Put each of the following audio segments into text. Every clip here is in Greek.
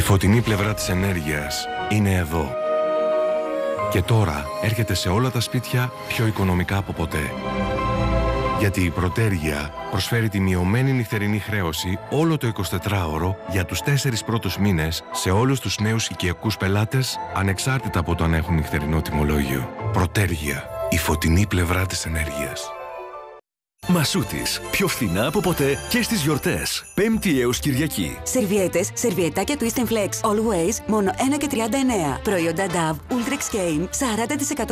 φωτεινή πλευρά της ενέργειας είναι εδώ. Και τώρα έρχεται σε όλα τα σπίτια πιο οικονομικά από ποτέ. Γιατί η Πρωτέργεια προσφέρει τη μειωμένη νυχτερινή χρέωση όλο το 24ωρο για τους 4 πρώτους μήνες σε όλους τους νέους οικιακούς πελάτες, ανεξάρτητα από το αν έχουν νυχτερινό τιμολόγιο. Πρωτέργεια, η φωτεινή πλευρά της ενέργειας. Μασούτης. Πιο φθηνά από ποτέ και στις γιορτές. Πέμπτη έως Κυριακή. Σερβιέτες, σερβιετάκια Twist & Flex Always, μόνο 1,39. Προϊόντα Dove Ultrex Game,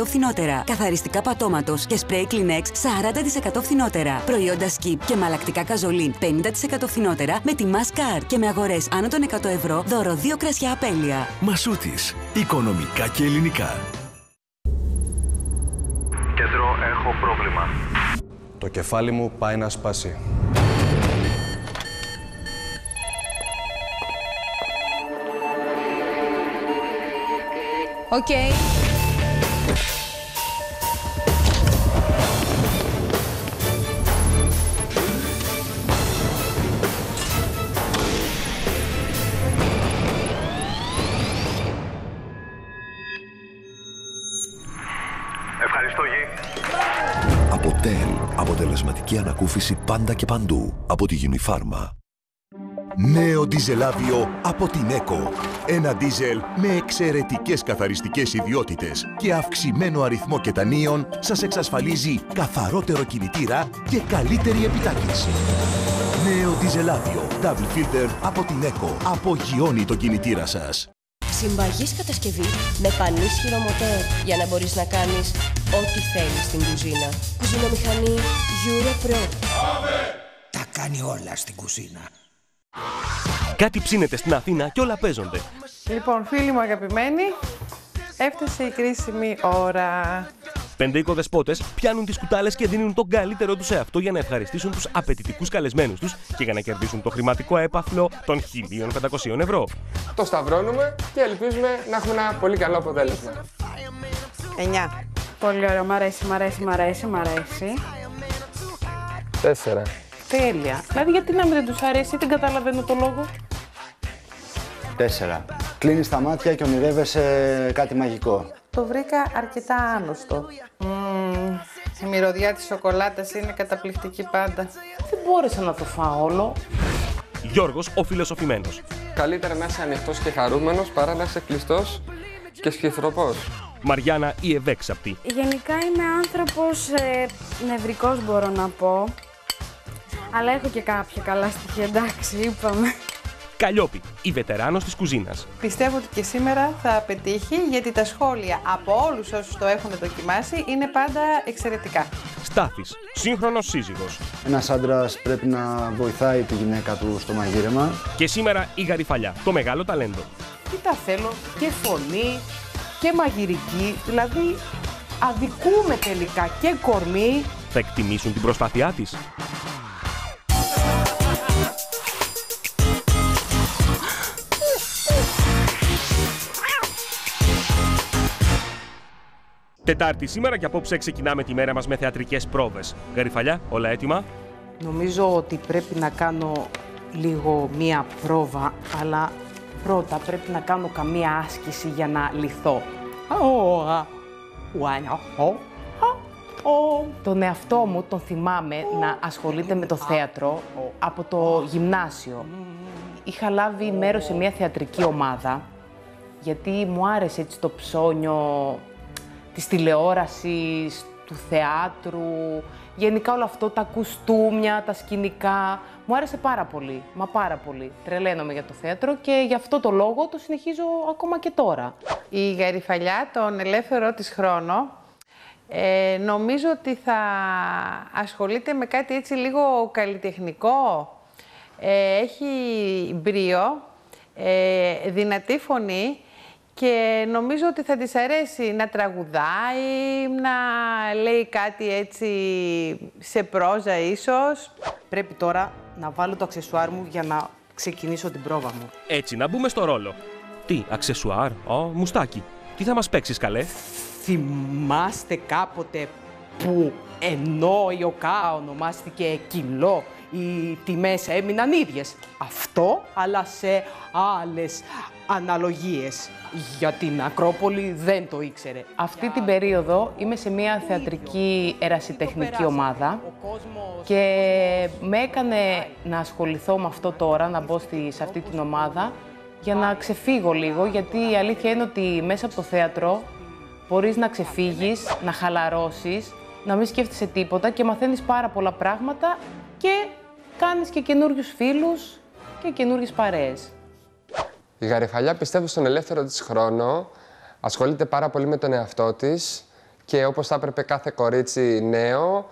40% φθηνότερα. Καθαριστικά πατώματος και σπρέι Kleenex, 40% φθηνότερα. Προϊόντα Skip και μαλακτικά καζολίν, 50% φθηνότερα με τη Mask Card. Και με αγορές άνω των 100 ευρώ, δώρο 2 κρασιά απέλεια. Μασούτης. Οικονομικά και ελληνικά. Κέντρο, έχω πρόβλημα. Το κεφάλι μου πάει να σπάσει. Οκ. Ευχαριστώ, Γη. Από TEL. Αποτελεσματική ανακούφιση πάντα και παντού. Από τη Unifarma. Νέο ντιζελάδιο από την ΕΚΟ. Ένα ντίζελ με εξαιρετικές καθαριστικές ιδιότητες και αυξημένο αριθμό κετανίων σας εξασφαλίζει καθαρότερο κινητήρα και καλύτερη επιτάχυνση. Νέο ντιζελάδιο Double Filter από την ΕΚΟ. Απογειώνει το κινητήρα σας. Συμπαγής κατασκευή με πανίσχυρο μοτέρ για να μπορείς να κάνεις ό,τι θέλεις στην κουζίνα. Κουζινομηχανή EuroPro. Τα κάνει όλα στην κουζίνα. Κάτι ψήνεται στην Αθήνα και όλα παίζονται. Λοιπόν, φίλοι μου αγαπημένοι, έφτασε η κρίσιμη ώρα. 5 οικοδεσπότες πιάνουν τις κουτάλες και δίνουν τον καλύτερό τους σε αυτό για να ευχαριστήσουν τους απαιτητικούς καλεσμένους τους και για να κερδίσουν το χρηματικό έπαθλο των 1.500 ευρώ. Το σταυρώνουμε και ελπίζουμε να έχουμε ένα πολύ καλό αποτέλεσμα. 9. Πολύ ωραίο, μ' αρέσει, μ' αρέσει, μ' αρέσει, μ' αρέσει. 4. Τέλεια. Δηλαδή, γιατί να μην δεν τους αρέσει, δεν καταλαβαίνω το λόγο. 4. Κλείνεις τα μάτια και ονειρεύεσαι κάτι μαγικό. Το βρήκα αρκετά άνοστο. Η μυρωδιά της σοκολάτας είναι καταπληκτική πάντα. Δεν μπόρεσα να το φάω όλο. Γιώργος, ο φιλοσοφημένος. Καλύτερα να είσαι ανοιχτός και χαρούμενος παρά να είσαι κλειστός και σχιθροπός. Μαριάννα, η ευέξαπτη. Γενικά είμαι άνθρωπος νευρικός, μπορώ να πω. Αλλά έχω και κάποια καλά στοιχεία, εντάξει, είπαμε. Καλλιόπη, η βετεράνος της κουζίνας. Πιστεύω ότι και σήμερα θα πετύχει, γιατί τα σχόλια από όλους όσους το έχουν δοκιμάσει είναι πάντα εξαιρετικά. Στάθης, σύγχρονος σύζυγος. Ένας άντρας πρέπει να βοηθάει τη γυναίκα του στο μαγείρεμα. Και σήμερα η Γαριφαλιά, το μεγάλο ταλέντο. Τι τα θέλω, και φωνή και μαγειρική, δηλαδή αδικούμε τελικά και κορμί. Θα εκτιμήσουν την προσπάθειά της. Τετάρτη σήμερα και απόψε ξεκινάμε τη μέρα μας με θεατρικές πρόβες. Γαριφαλιά, όλα έτοιμα? Νομίζω ότι πρέπει να κάνω λίγο μία πρόβα, αλλά πρώτα πρέπει να κάνω καμία άσκηση για να λυθώ. Τον εαυτό μου τον θυμάμαι να ασχολείται με το θέατρο από το γυμνάσιο. Είχα λάβει μέρος σε μία θεατρική ομάδα, γιατί μου άρεσε έτσι το ψώνιο της τηλεόρασης, του θεάτρου, γενικά όλο αυτό, τα κουστούμια, τα σκηνικά. Μου άρεσε πάρα πολύ, μα πάρα πολύ. Τρελαίνομαι για το θέατρο και γι' αυτό το λόγο το συνεχίζω ακόμα και τώρα. Η Γαριφαλιά, τον ελεύθερο της χρόνο, νομίζω ότι θα ασχολείται με κάτι έτσι λίγο καλλιτεχνικό. Έχει μπρίο, δυνατή φωνή, και νομίζω ότι θα της αρέσει να τραγουδάει, να λέει κάτι έτσι σε πρόζα ίσως. Πρέπει τώρα να βάλω το αξεσουάρ μου για να ξεκινήσω την πρόβα μου. Έτσι, να μπούμε στο ρόλο. Τι, αξεσουάρ, μουστάκι. Τι θα μας παίξεις, καλέ? Θυμάστε κάποτε που ενώ η ΟΚΑ ονομάστηκε κιλό, οι τιμές έμειναν ίδιες? Αυτό, αλλά σε άλλες αναλογίες για την Ακρόπολη, δεν το ήξερε. Αυτή την περίοδο είμαι σε μια θεατρική ερασιτεχνική ομάδα και με έκανε να ασχοληθώ με αυτό τώρα, να μπω σε αυτή την ομάδα για να ξεφύγω λίγο, γιατί η αλήθεια είναι ότι μέσα από το θέατρο μπορείς να ξεφύγεις, να χαλαρώσεις, να μην σκέφτεσαι τίποτα και μαθαίνεις πάρα πολλά πράγματα και κάνεις και καινούριους φίλους και καινούριες παρέες. Η Γαριφαλιά πιστεύω στον ελεύθερο της χρόνο, ασχολείται πάρα πολύ με τον εαυτό της και όπως θα έπρεπε κάθε κορίτσι νέο,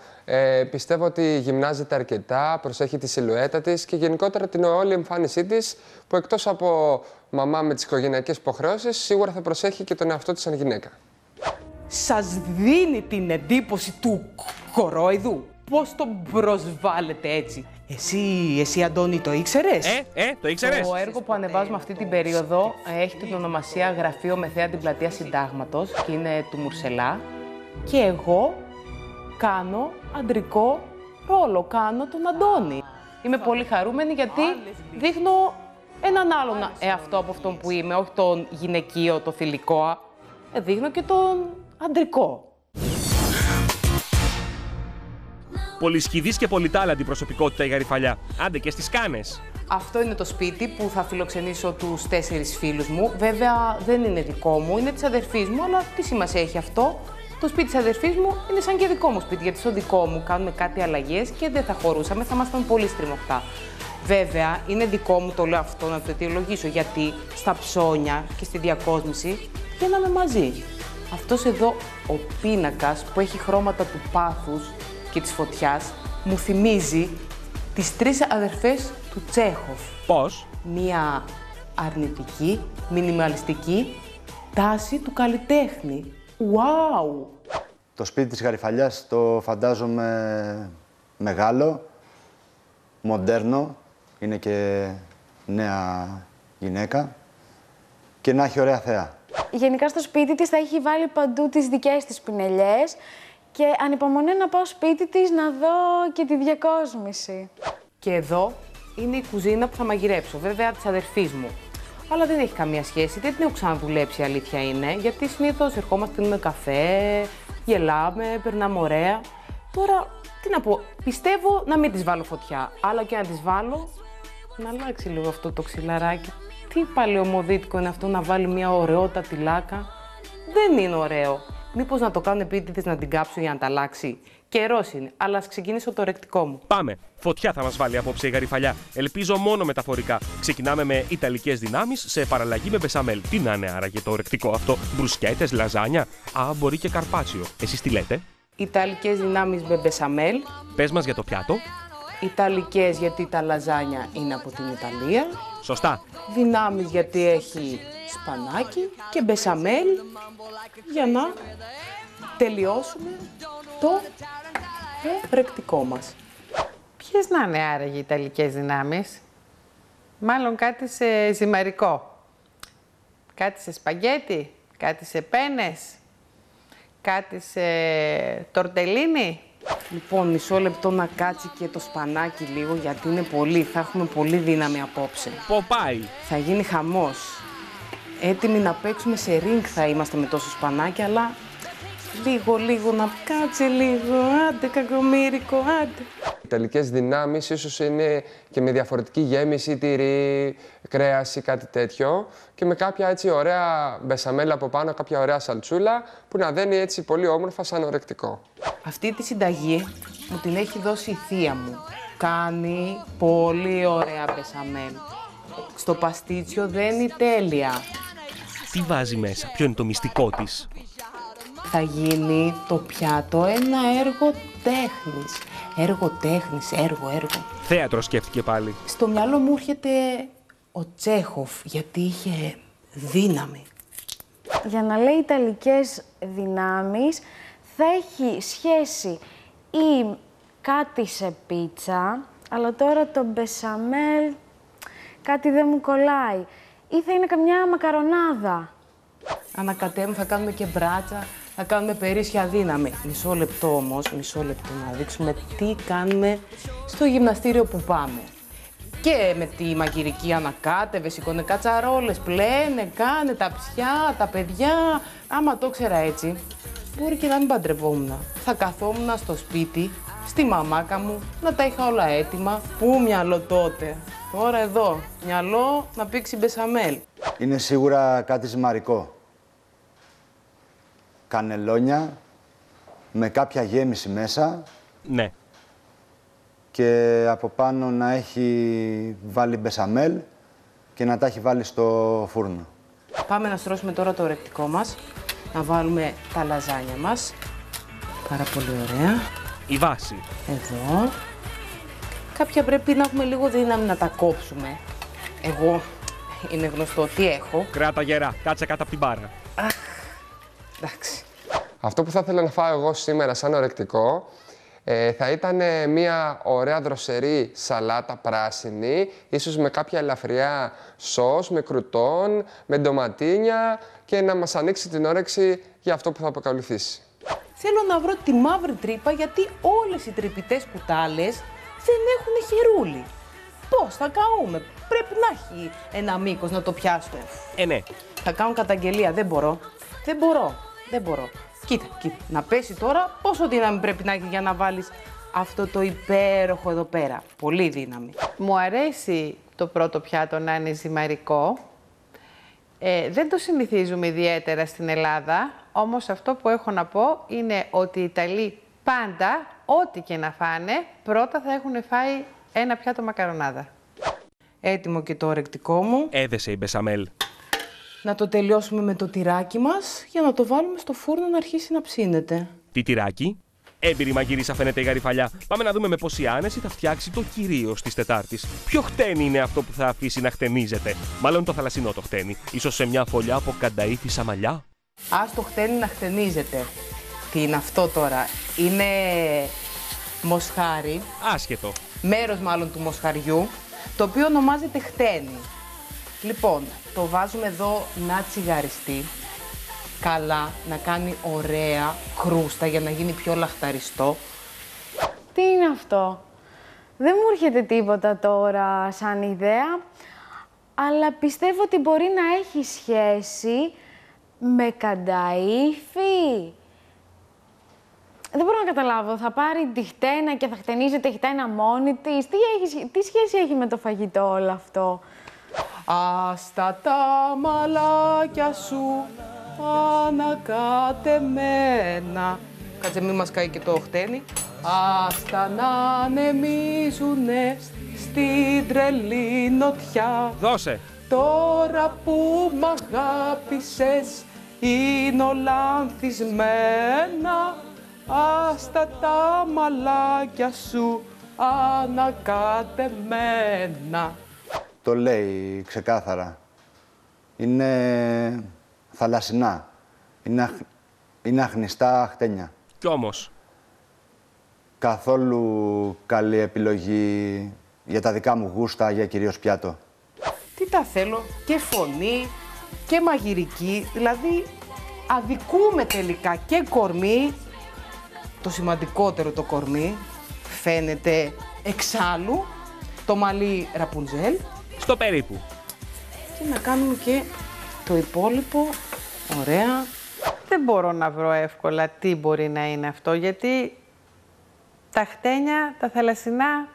πιστεύω ότι γυμνάζεται αρκετά, προσέχει τη σιλουέτα της και γενικότερα την όλη εμφάνισή της, που εκτός από μαμά με τις οικογενειακές υποχρεώσεις, σίγουρα θα προσέχει και τον εαυτό της σαν γυναίκα. Σας δίνει την εντύπωση του κορόιδου? Πώς τον προσβάλλετε έτσι? Εσύ Αντώνη, το ήξερες? Το ήξερες? Το έργο που ανεβάζουμε αυτή την περίοδο έχει την ονομασία Γραφείο με θέα την Πλατεία Συντάγματος και είναι του Μουρσελά. Και εγώ κάνω αντρικό ρόλο, κάνω τον Αντώνη. Είμαι πολύ χαρούμενη γιατί δείχνω έναν άλλον εαυτό από αυτόν που είμαι, όχι τον γυναικείο, το θηλυκό, δείχνω και τον αντρικό. Πολυσχηδής και πολυτάλαντη προσωπικότητα η Γαριφαλιά. Άντε και στις Κάνες. Αυτό είναι το σπίτι που θα φιλοξενήσω τους 4 φίλους μου. Βέβαια δεν είναι δικό μου, είναι της αδερφής μου, αλλά τι σημασία έχει αυτό? Το σπίτι της αδερφής μου είναι σαν και δικό μου σπίτι, γιατί στο δικό μου κάνουμε κάτι αλλαγές και δεν θα χωρούσαμε, θα ήμασταν πολύ στριμωχτά. Βέβαια, είναι δικό μου, το λέω αυτό να το αιτιολογήσω, γιατί στα ψώνια και στη διακόσμηση βγαίναμε μαζί. Αυτός εδώ ο πίνακας που έχει χρώματα του πάθους και της φωτιάς μου θυμίζει τις 3 αδερφές του Τσέχοφ. Πώς? Μία αρνητική, μινιμαλιστική τάση του καλλιτέχνη. Wow! Το σπίτι της Γαριφαλιάς το φαντάζομαι μεγάλο, μοντέρνο, είναι και νέα γυναίκα και να έχει ωραία θέα. Γενικά στο σπίτι της θα έχει βάλει παντού τις δικές της πινελιές και ανυπομονώ να πάω σπίτι της να δω και τη διακόσμηση. Και εδώ είναι η κουζίνα που θα μαγειρέψω, βέβαια της αδερφής μου. Αλλά δεν έχει καμία σχέση, δεν την έχω ξαναδουλέψει, η αλήθεια είναι, γιατί συνήθως ερχόμαστε, πίνουμε καφέ, γελάμε, περνάμε ωραία. Τώρα, τι να πω, πιστεύω να μην της βάλω φωτιά, αλλά και να της βάλω, να αλλάξει λίγο αυτό το ξυλαράκι. Τι παλαιομοδίτικο είναι αυτό να βάλει μια ωραιότατη λάκα? Δεν είναι ωραίο. Μήπως να το κάνω επίτηδες να την κάψω για να τα αλλάξει? Καιρός είναι, αλλά ας ξεκινήσω το ρεκτικό μου. Πάμε. Φωτιά θα μας βάλει απόψε η Γαριφαλιά. Ελπίζω μόνο μεταφορικά. Ξεκινάμε με ιταλικές δυνάμεις σε παραλλαγή με μπεσαμέλ. Τι να είναι άραγε το ρεκτικό αυτό? Μπρουσκέτες, λαζάνια? Α, μπορεί και καρπάτσιο. Εσείς τι λέτε? Ιταλικές δυνάμεις με μπεσαμέλ. Πες μας για το πιάτο. Ιταλικές γιατί τα λαζάνια είναι από την Ιταλία. Σωστά. Δυνάμεις γιατί έχει σπανάκι και μπεσαμέλ για να τελειώσουμε το ρεκτικό μας. Ποιες να είναι άραγε οι ιταλικές δυνάμεις? Μάλλον κάτι σε ζυμαρικό. Κάτι σε σπαγγέτι, κάτι σε πένες, κάτι σε τορτελίνι. Λοιπόν, μισό λεπτό να κάτσει και το σπανάκι λίγο, γιατί είναι πολύ. Θα έχουμε πολύ δύναμη απόψε. Ποπάει. Θα γίνει χαμός. Έτοιμοι να παίξουμε σε ring θα είμαστε με τόσο σπανάκι, αλλά λίγο να κάτσε λίγο. Άντε, κακομοίρικο, άντε. Οι ιταλικές δυνάμεις ίσως είναι και με διαφορετική γέμιση, τυρί, κρέας ή κάτι τέτοιο και με κάποια έτσι ωραία μπεσαμέλα από πάνω, κάποια ωραία σαλτσούλα που να δένει έτσι πολύ όμορφα σαν ορεκτικό. Αυτή τη συνταγή μου την έχει δώσει η θεία μου. Κάνει πολύ ωραία μπεσαμέλ. Στο παστίτσιο δένει τέλεια. Τι βάζει μέσα, ποιο είναι το μυστικό της? Θα γίνει το πιάτο ένα έργο τέχνης. Έργο. Θέατρο σκέφτηκε πάλι. Στο μυαλό μου έρχεται ο Τσέχοφ, γιατί είχε δύναμη. Για να λέει ιταλικές δυνάμεις, θα έχει σχέση ή κάτι σε πίτσα, αλλά τώρα το μπεσαμέλ κάτι δεν μου κολλάει. Ή θα είναι καμιά μακαρονάδα. Ανακατεύουμε, θα κάνουμε και μπράτσα, θα κάνουμε περίσσια δύναμη. Μισό λεπτό να δείξουμε τι κάνουμε στο γυμναστήριο που πάμε. Και με τη μαγειρική ανακάτευε, σηκώνε κατσαρόλες, πλένε, κάνε τα ψιά, τα παιδιά. Άμα το ήξερα έτσι, μπορεί και να μην παντρευόμουν. Θα καθόμουν στο σπίτι, στη μαμάκα μου, να τα είχα όλα έτοιμα. Πού μυαλό τότε. Τώρα εδώ, μυαλό να πήξει μπεσαμέλ. Είναι σίγουρα κάτι ζυμαρικό. Κανελόνια, με κάποια γέμιση μέσα. Ναι. Και από πάνω να έχει βάλει μπεσαμέλ και να τα έχει βάλει στο φούρνο. Πάμε να στρώσουμε τώρα το ορεκτικό μας. Να βάλουμε τα λαζάνια μας. Πάρα πολύ ωραία. Η βάση. Εδώ. Κάποια πρέπει να έχουμε λίγο δύναμη να τα κόψουμε. Εγώ είναι γνωστό τι έχω. Κράτα γερά, κάτσε κάτω από την μπάρα. Αχ, εντάξει. Αυτό που θα ήθελα να φάω εγώ σήμερα σαν ορεκτικό θα ήταν μια ωραία δροσερή σαλάτα πράσινη, ίσως με κάποια ελαφριά σως, με κρουτόν, με ντοματίνια και να μας ανοίξει την όρεξη για αυτό που θα ακολουθήσει. Θέλω να βρω τη μαύρη τρύπα γιατί όλες οι τρυπητές κουτάλες δεν έχουν χερούλι. Πώς θα καούμε, πρέπει να έχει ένα μήκος να το πιάσουμε. Ναι. Θα κάνω καταγγελία, δεν μπορώ. Δεν μπορώ. Κοίτα, να πέσει τώρα πόσο δύναμη πρέπει να έχει για να βάλεις αυτό το υπέροχο εδώ πέρα. Πολύ δύναμη. Μου αρέσει το πρώτο πιάτο να είναι ζυμαρικό. Δεν το συνηθίζουμε ιδιαίτερα στην Ελλάδα, όμως αυτό που έχω να πω είναι ότι οι Ιταλοί πάντα, ό,τι και να φάνε, πρώτα θα έχουν φάει ένα πιάτο μακαρονάδα. Έτοιμο και το ορεκτικό μου. Έδεσε η μπεσαμέλ. Να το τελειώσουμε με το τυράκι μας για να το βάλουμε στο φούρνο να αρχίσει να ψήνεται. Τι τυράκι? Έμπειρη μαγείρισα φαίνεται η Γαριφαλιά. Πάμε να δούμε με πόση άνεση θα φτιάξει το κυρίως της Τετάρτης. Ποιο χτένι είναι αυτό που θα αφήσει να χτενίζεται? Μάλλον το θαλασσινό το χτένι. Ίσως σε μια φωλιά από κανταΐφι σαμαλιά. Ας το χτένι να χτενίζεται. Τι είναι αυτό τώρα? Είναι μοσχάρι. Άσχετο. Μέρος μάλλον του μοσχαριού, το οποίο ονομάζεται χτένι. Λοιπόν, το βάζουμε εδώ να τσιγαριστεί. Καλά, να κάνει ωραία κρούστα για να γίνει πιο λαχταριστό. Τι είναι αυτό? Δεν μου έρχεται τίποτα τώρα σαν ιδέα, αλλά πιστεύω ότι μπορεί να έχει σχέση με κανταΐφι. Δεν μπορώ να καταλάβω. Θα πάρει τη χτένα και θα χτενίζεται η χτένα μόνη της. Τι σχέση έχει με το φαγητό όλο αυτό? Άστα τα μαλάκια σου ανακατεμένα. Κάτσε μη μας καεί και το χτένι. Άστα να ανεμίζουνε στην τρελή νοτιά. Δώσε. Τώρα που μ' αγάπησες είναι όλα ανθισμένα. Άστα τα μαλάκια σου ανακατεμένα. Το λέει ξεκάθαρα. Είναι θαλασσινά. Είναι αχνιστά χτένια. Κι όμως. Καθόλου καλή επιλογή για τα δικά μου γούστα, για κυρίως πιάτο. Τι τα θέλω, και φωνή και μαγειρική, δηλαδή αδικούμε τελικά και κορμί. Το σημαντικότερο το κορμί, φαίνεται εξάλλου, το μαλλί Ραπουνζέλ. Στο περίπου. Και να κάνουμε και το υπόλοιπο, ωραία. Δεν μπορώ να βρω εύκολα τι μπορεί να είναι αυτό, γιατί τα χτένια, τα θαλασσινά...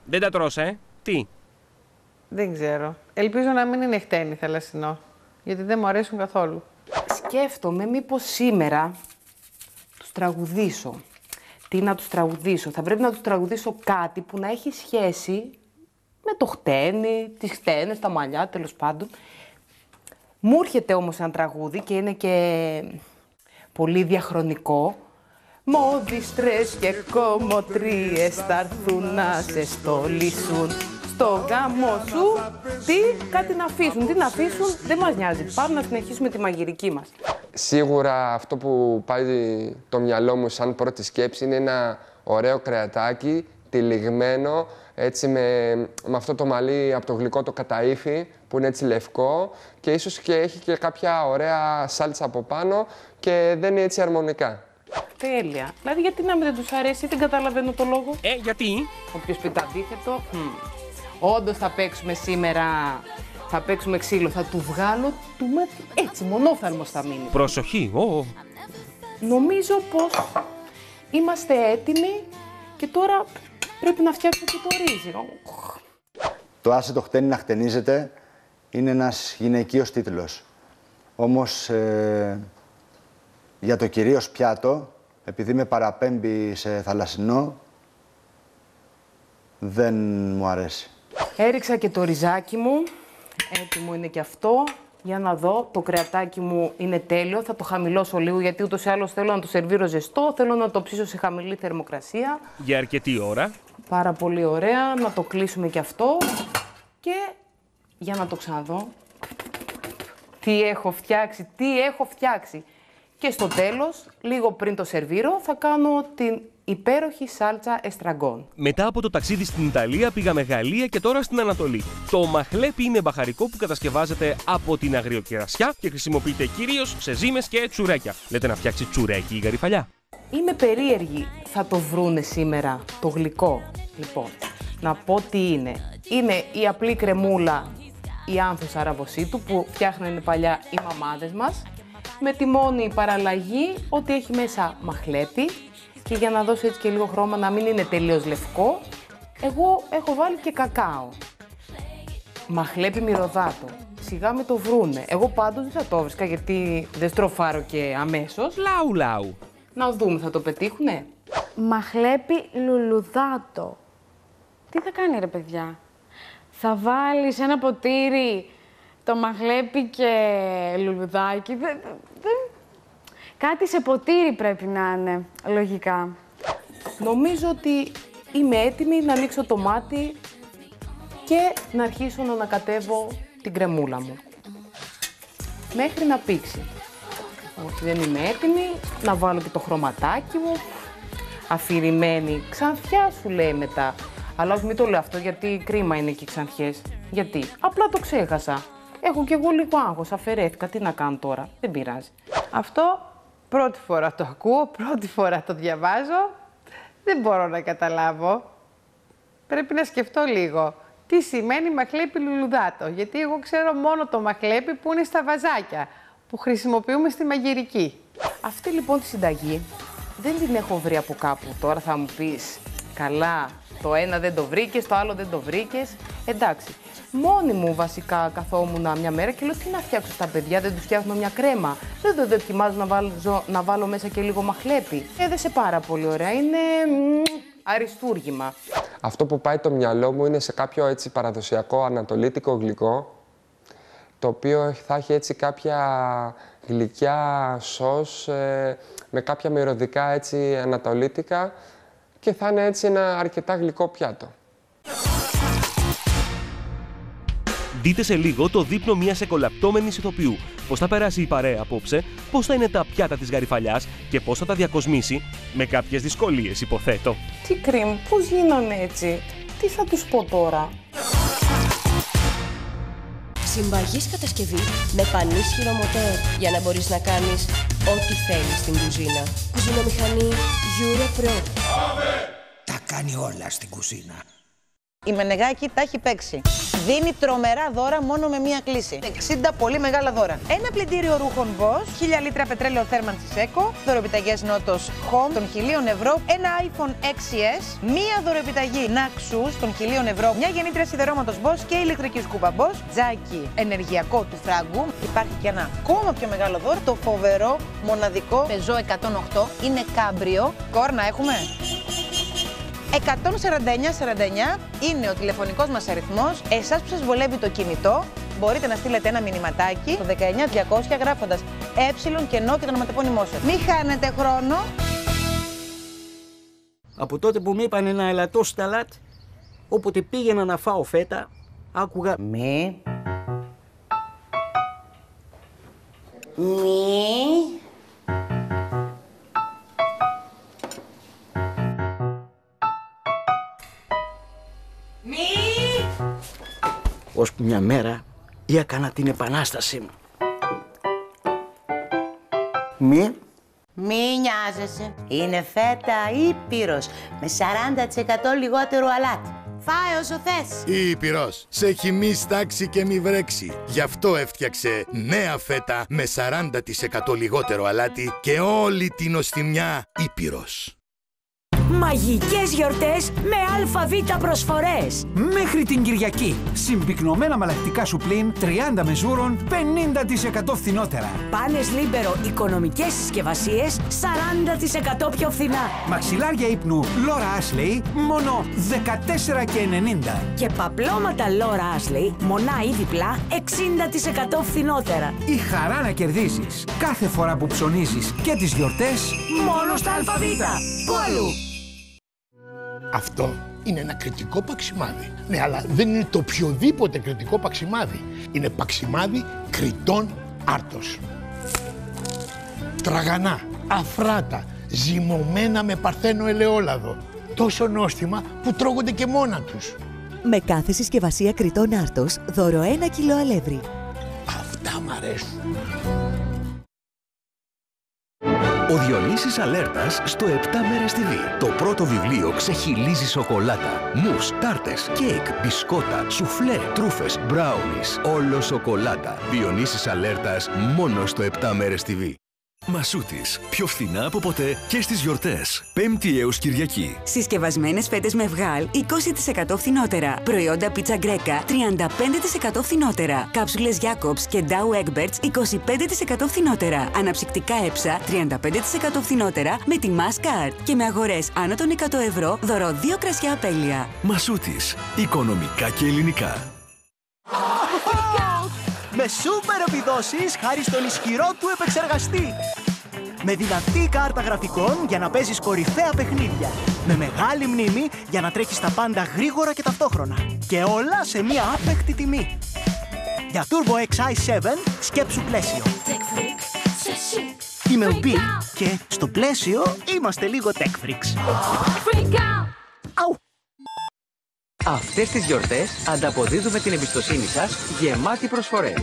Δεν τα τρως, Τι? Δεν ξέρω. Ελπίζω να μην είναι χτένι θαλασσινό, γιατί δεν μου αρέσουν καθόλου. Σκέφτομαι μήπως σήμερα τους τραγουδήσω. Τι να τους τραγουδήσω? Θα πρέπει να τους τραγουδήσω κάτι που να έχει σχέση με το χτένι, τις χτένες, τα μαλλιά, τέλος πάντων. Μου έρχεται όμως ένα τραγούδι και είναι και πολύ διαχρονικό. Μόδιστρες και κομμωτρίες θα έρθουν να σε στολίσουν στο γάμο σου. Κάτι να αφήσουν, τι να αφήσουν, δεν μας νοιάζει. Πάμε να συνεχίσουμε τη μαγειρική μας. Σίγουρα αυτό που πάει το μυαλό μου σαν πρώτη σκέψη είναι ένα ωραίο κρεατάκι, τυλιγμένο, έτσι με αυτό το μαλλί από το γλυκό το καταΐφι, που είναι έτσι λευκό και ίσως και έχει και κάποια ωραία σάλτσα από πάνω και δεν είναι έτσι αρμονικά. Τέλεια. Δηλαδή, γιατί να μην δεν τους αρέσει, δεν καταλαβαίνω το λόγο. Γιατί? Όποιος πει το αντίθετο. Όντως θα παίξουμε σήμερα. Θα παίξουμε ξύλο. Θα του βγάλω του μάτι. Έτσι, μονόφθαλμος θα μείνει. Προσοχή. Νομίζω πως είμαστε έτοιμοι και τώρα πρέπει να φτιάξουμε και το ρύζι. Το «Άσε το χτένι να χτενίζεται» είναι ένας γυναικείος τίτλος. Όμως, για το κυρίως πιάτο, επειδή με παραπέμπει σε θαλασσινό, δεν μου αρέσει. Έριξα και το ριζάκι μου. Έτοιμο είναι και αυτό. Για να δω, το κρεατάκι μου είναι τέλειο. Θα το χαμηλώσω λίγο, γιατί ούτως ή άλλως θέλω να το σερβίρω ζεστό. Θέλω να το ψήσω σε χαμηλή θερμοκρασία. Για αρκετή ώρα. Πάρα πολύ ωραία. Να το κλείσουμε και αυτό. Και για να το ξαναδώ. Τι έχω φτιάξει. Και στο τέλος, λίγο πριν το σερβίρω, θα κάνω την υπέροχη σάλτσα εστραγκόν. Μετά από το ταξίδι στην Ιταλία πήγαμε Γαλλία και τώρα στην Ανατολή. Το μαχλέπι είναι μπαχαρικό που κατασκευάζεται από την αγριοκερασιά και χρησιμοποιείται κυρίως σε ζύμες και τσουρέκια. Λέτε να φτιάξει τσουρέκι η Γαριφαλιά? Είμαι περίεργη. Θα το βρούνε σήμερα το γλυκό. Λοιπόν, να πω τι είναι. Είναι η απλή κρεμούλα, η άνθος αραβοσίτου που φτιάχνανε παλιά οι μαμάδες μας, με τη μόνη παραλλαγή ότι έχει μέσα μαχλέπι. Και για να δώσω έτσι και λίγο χρώμα, να μην είναι τελείως λευκό, εγώ έχω βάλει και κακάο. Μαχλέπι μυρωδάτο. Σιγά με το βρούνε. Εγώ πάντως δεν θα το βρίσκα, γιατί δεν στροφάρω και αμέσως. Λαου. Να δούμε, θα το πετύχουνε? Μαχλέπι λουλουδάτο. Τι θα κάνει ρε παιδιά? Θα βάλεις ένα ποτήρι το μαχλέπι και λουλουδάκι. Κάτι σε ποτήρι πρέπει να είναι, λογικά. Νομίζω ότι είμαι έτοιμη να ανοίξω το μάτι και να αρχίσω να ανακατεύω την κρεμούλα μου. Μέχρι να πήξει. Όχι, δεν είμαι έτοιμη. Να βάλω και το χρωματάκι μου. Αφηρημένη. Ξανθιά σου λέει μετά. Αλλά όχι, μην το λέω αυτό, γιατί κρίμα είναι και οι ξανθιές. Γιατί? Απλά το ξέχασα. Έχω κι εγώ λίγο άγχος, αφαιρέθηκα. Τι να κάνω τώρα? Δεν πειράζει. Αυτό πρώτη φορά το ακούω, πρώτη φορά το διαβάζω. Δεν μπορώ να καταλάβω. Πρέπει να σκεφτώ λίγο. Τι σημαίνει μαχλέπι λουλουδάτο? Γιατί εγώ ξέρω μόνο το μαχλέπι που είναι στα βαζάκια, που χρησιμοποιούμε στη μαγειρική. Αυτή λοιπόν τη συνταγή δεν την έχω βρει από κάπου. Τώρα θα μου πεις, καλά, το ένα δεν το βρήκες, το άλλο δεν το βρήκες. Εντάξει, μόνη μου βασικά καθόμουν μια μέρα και λέω τι να φτιάξω στα παιδιά, δεν τους φτιάχνω μια κρέμα. Δεν το δοκιμάζω να βάλω μέσα και λίγο μαχλέπι. Έδεσε πάρα πολύ ωραία, είναι αριστούργημα. Αυτό που πάει το μυαλό μου είναι σε κάποιο έτσι παραδοσιακό ανατολίτικο γλυκό, το οποίο θα έχει έτσι κάποια γλυκιά σως με κάποια μυρωδικά έτσι ανατολίτικα και θα είναι έτσι ένα αρκετά γλυκό πιάτο. Δείτε σε λίγο το δείπνο μιας εκολαπτώμενης ηθοποιού. Πώς θα περάσει η παρέα απόψε, πώς θα είναι τα πιάτα της Γαριφαλιάς και πώς θα τα διακοσμήσει, με κάποιες δυσκολίες υποθέτω. Τι κρίμ, πώς γίνανε έτσι, τι θα τους πω τώρα? Συμπαγής κατασκευή με πανίσχυρο μοτέρ για να μπορείς να κάνεις ό,τι θέλεις στην κουζίνα. Κουζινομηχανή EuroPro. Τα κάνει όλα στην κουζίνα. Η Μενεγάκη τα έχει παίξει. Δίνει τρομερά δώρα μόνο με μία κλίση. 60 πολύ μεγάλα δώρα. Ένα πλυντήριο ρούχων Bosch, 1000 λίτρα πετρέλαιο θέρμανσης Eco, δωροπιταγές Νότος Home των 1000 ευρώ, ένα iPhone 6s, μία δωροπιταγή Naxos των 1000 ευρώ, μια γεννήτρια σιδερώματος Bosch και ηλεκτρική σκούπα Bosch, τζάκι ενεργειακό του φράγκου. Υπάρχει και ένα ακόμα πιο μεγάλο δώρο, το φοβερό μοναδικό Peugeot 108, είναι κάμπριο. Κόρνα έχουμε. 14949 είναι ο τηλεφωνικός μας αριθμός. Εσάς που σας βολεύει το κινητό, μπορείτε να στείλετε ένα μηνυματάκι στο 19200 γράφοντας κενό και το ονοματεπώνυμό σας. Μην χάνετε χρόνο. Από τότε που μου είπαν να ελαττώ σταλάτ, όποτε πήγαινα να φάω φέτα, άκουγα μη. Ώσπου μια μέρα έκανα την επανάσταση μου. Μη νοιάζεσαι. Είναι φέτα Ήπειρος με 40% λιγότερο αλάτι. Φάε όσο θες. Η Ήπειρος σε έχει μη στάξει και μη βρέξει. Γι' αυτό έφτιαξε νέα φέτα με 40% λιγότερο αλάτι και όλη την νοστιμιά Ήπειρος. Μαγικές γιορτές με ΑΒ προσφορές. Μέχρι την Κυριακή. Συμπυκνωμένα μαλακτικά σουπλίν 30 μεζούρων 50% φθηνότερα. Πάνες Λίμπερο οικονομικές συσκευασίες 40% πιο φθηνά. Μαξιλάρια ύπνου Λόρα Άσλεϊ μόνο 14,90. Και παπλώματα Λόρα Άσλεϊ μονά ή διπλά 60% φθηνότερα. Η χαρά να κερδίζεις κάθε φορά που ψωνίζεις και τις γιορτές μόνο στα ΑΒ. Πού αλλού? Αυτό είναι ένα κριτικό παξιμάδι. Ναι, αλλά δεν είναι το οποιοδήποτε κριτικό παξιμάδι. Είναι παξιμάδι Κρητών Άρτος. Τραγανά, αφράτα, ζυμωμένα με παρθένο ελαιόλαδο. Τόσο νόστιμα που τρώγονται και μόνα τους. Με κάθε συσκευασία Κρητών Άρτος, δώρο 1 κιλό αλεύρι. Αυτά μ' αρέσουν. Ο Διονύσης Αλέρτας στο 7 μέρες TV. Το πρώτο βιβλίο ξεχυλίζει σοκολάτα, μους, τάρτες, κέικ, μπισκότα, σουφλέ, τρούφες, μπράουνις. Όλο σοκολάτα. Διονύσης Αλέρτας μόνο στο 7 μέρες TV. Μασούτης. Πιο φθηνά από ποτέ και στις γιορτές. Πέμπτη έως Κυριακή. Συσκευασμένες φέτες με βγάλ 20% φθηνότερα. Προϊόντα πίτσα γκρέκα 35% φθηνότερα. Κάψουλες Jacobs και Dow Egberts 25% φθηνότερα. Αναψυκτικά έψα 35% φθηνότερα με τη Masscard. Και με αγορές άνω των 100 ευρώ δώρο 2 κρασιά απέλεια. Μασούτης. Οικονομικά και ελληνικά. Με σούπερ επιδόσεις χάρη στον ισχυρό του επεξεργαστή. Με δυνατή κάρτα γραφικών για να παίζεις κορυφαία παιχνίδια. Με μεγάλη μνήμη για να τρέχεις τα πάντα γρήγορα και ταυτόχρονα. Και όλα σε μία άπεκτη τιμή. Για Turbo X i7 σκέψου πλαίσιο. Είμαι ο B και στο πλαίσιο είμαστε λίγο tech freaks. Αου! Αυτές τις γιορτές ανταποδίδουμε την εμπιστοσύνη σας γεμάτη προσφορές.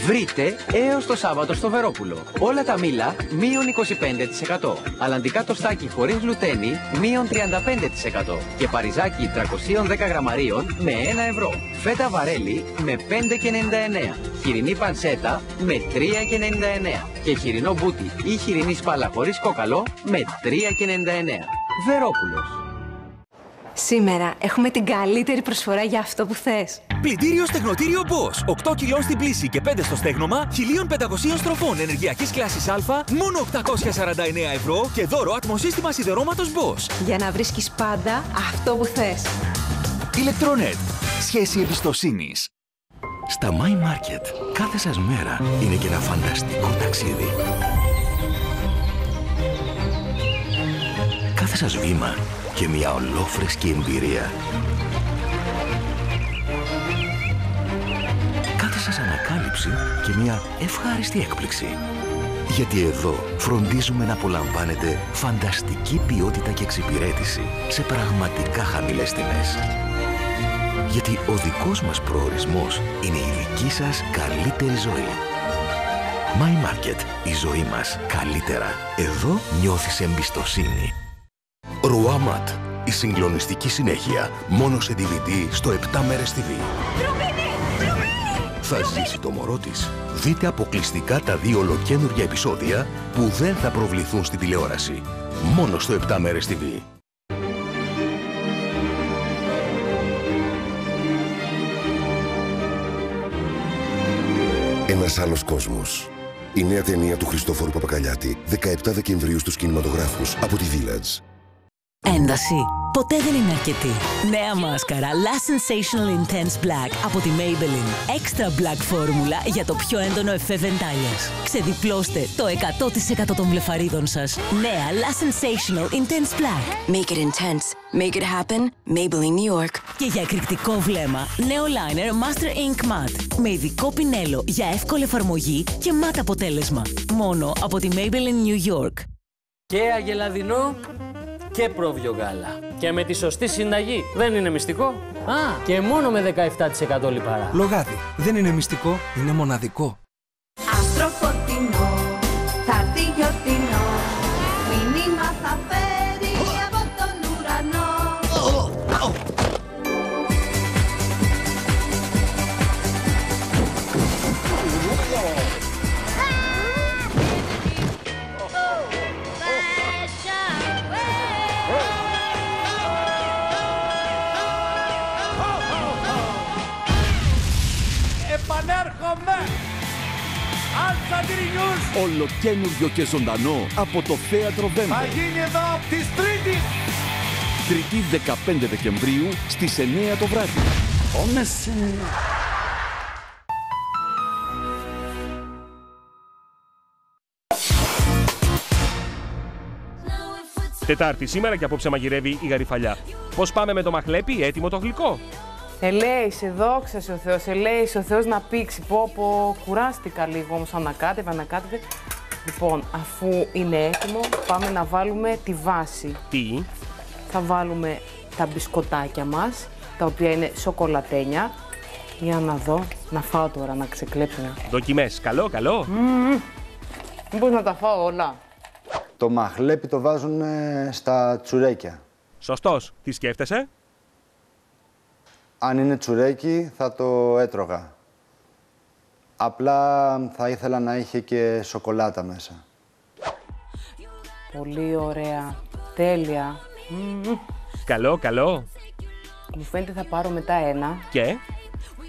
Βρείτε έως το Σάββατο στο Βερόπουλο όλα τα μήλα μείον 25%, αλλαντικά τοστάκι χωρίς γλουτένι μείον 35% και παριζάκι 310 γραμμαρίων με 1 ευρώ. Φέτα βαρέλι με 5,99, χοιρινή πανσέτα με 3,99 και χοιρινό μπούτι ή χοιρινή σπάλα χωρίς κόκαλο με 3,99. Βερόπουλος. Σήμερα έχουμε την καλύτερη προσφορά για αυτό που θες. Πλυντήριο στεγνοτήριο Bosch. 8 κιλών στην πλήση και 5 στο στέγνομα. 1.500 στροφών ενεργειακής κλάσης Α. Μόνο 849 ευρώ και δώρο ατμοσύστημα σιδερώματος Bosch. Για να βρίσκεις πάντα αυτό που θες. Ηλεκτρονέτ. Σχέση εμπιστοσύνης. Στα My Market κάθε σας μέρα είναι και ένα φανταστικό ταξίδι. Κάθε σας βήμα και μια ολόφρεσκη εμπειρία. Κάθε σας ανακάλυψη και μια ευχάριστη έκπληξη. Γιατί εδώ φροντίζουμε να απολαμβάνετε φανταστική ποιότητα και εξυπηρέτηση σε πραγματικά χαμηλές τιμές. Γιατί ο δικός μας προορισμός είναι η δική σας καλύτερη ζωή. My Market. Η ζωή μας καλύτερα. Εδώ νιώθεις εμπιστοσύνη. Ρουάματ. Η συγκλονιστική συνέχεια. Μόνο σε DVD στο 7 μέρες TV. Θα ζήσει το μωρό της. Δείτε αποκλειστικά τα 2 ολοκαίνουργια επεισόδια που δεν θα προβληθούν στην τηλεόραση. Μόνο στο 7 μέρες TV. Ένας άλλος κόσμος. Η νέα ταινία του Χριστόφορου Παπακαλιάτη, 17 Δεκεμβρίου στους κινηματογράφους από τη Village. Ένταση. Ποτέ δεν είναι αρκετή. Νέα μάσκαρα La Sensational Intense Black από τη Maybelline. Extra Black φόρμουλα για το πιο έντονο εφέ βεντάλιας. Ξεδιπλώστε το 100% των βλεφαρίδων σας. Νέα La Sensational Intense Black. Make it intense. Make it happen. Maybelline New York. Και για εκρηκτικό βλέμμα, νέο liner Master Ink Matte. Με ειδικό πινέλο για εύκολη εφαρμογή και μάτ αποτέλεσμα. Μόνο από τη Maybelline New York. Και αγελαδινό και πρόβιο γάλα. Και με τη σωστή συνταγή. Δεν είναι μυστικό. Και μόνο με 17% λιπαρά. Λογάδι. Δεν είναι μυστικό, είναι μοναδικό. Άστρο φωτεινό, θα έρθει γιορτινό. Αλσαντηρινιούς. Ολοκένουργιο και ζωντανό από το Θέατρο Βέμπο. Θα γίνει εδώ από τις Τρίτης. Τρίτη 15 Δεκεμβρίου στις 9 το βράδυ. Τετάρτη σήμερα και απόψε μαγειρεύει η Γαριφαλιά. Πώς πάμε με το μαχλέπι, έτοιμο το γλυκό? Ελέησε, δόξα σε ο Θεός, ελέησε ο Θεός να πήξει. Πω, κουράστηκα λίγο όμως, ανακάτευε. Λοιπόν, αφού είναι έτοιμο, πάμε να βάλουμε τη βάση. Τι? Θα βάλουμε τα μπισκοτάκια μας, τα οποία είναι σοκολατένια. Για να δω, να φάω τώρα, να ξεκλέψω. Δοκιμές, καλό. Μήπως να τα φάω όλα? Το μαχλέπι το βάζουν στα τσουρέκια. Σωστός. Τι σκέφτεσαι? Αν είναι τσουρέκι θα το έτρωγα. Απλά θα ήθελα να είχε και σοκολάτα μέσα. Πολύ ωραία. Τέλεια. Καλό. Μου φαίνεται θα πάρω μετά ένα.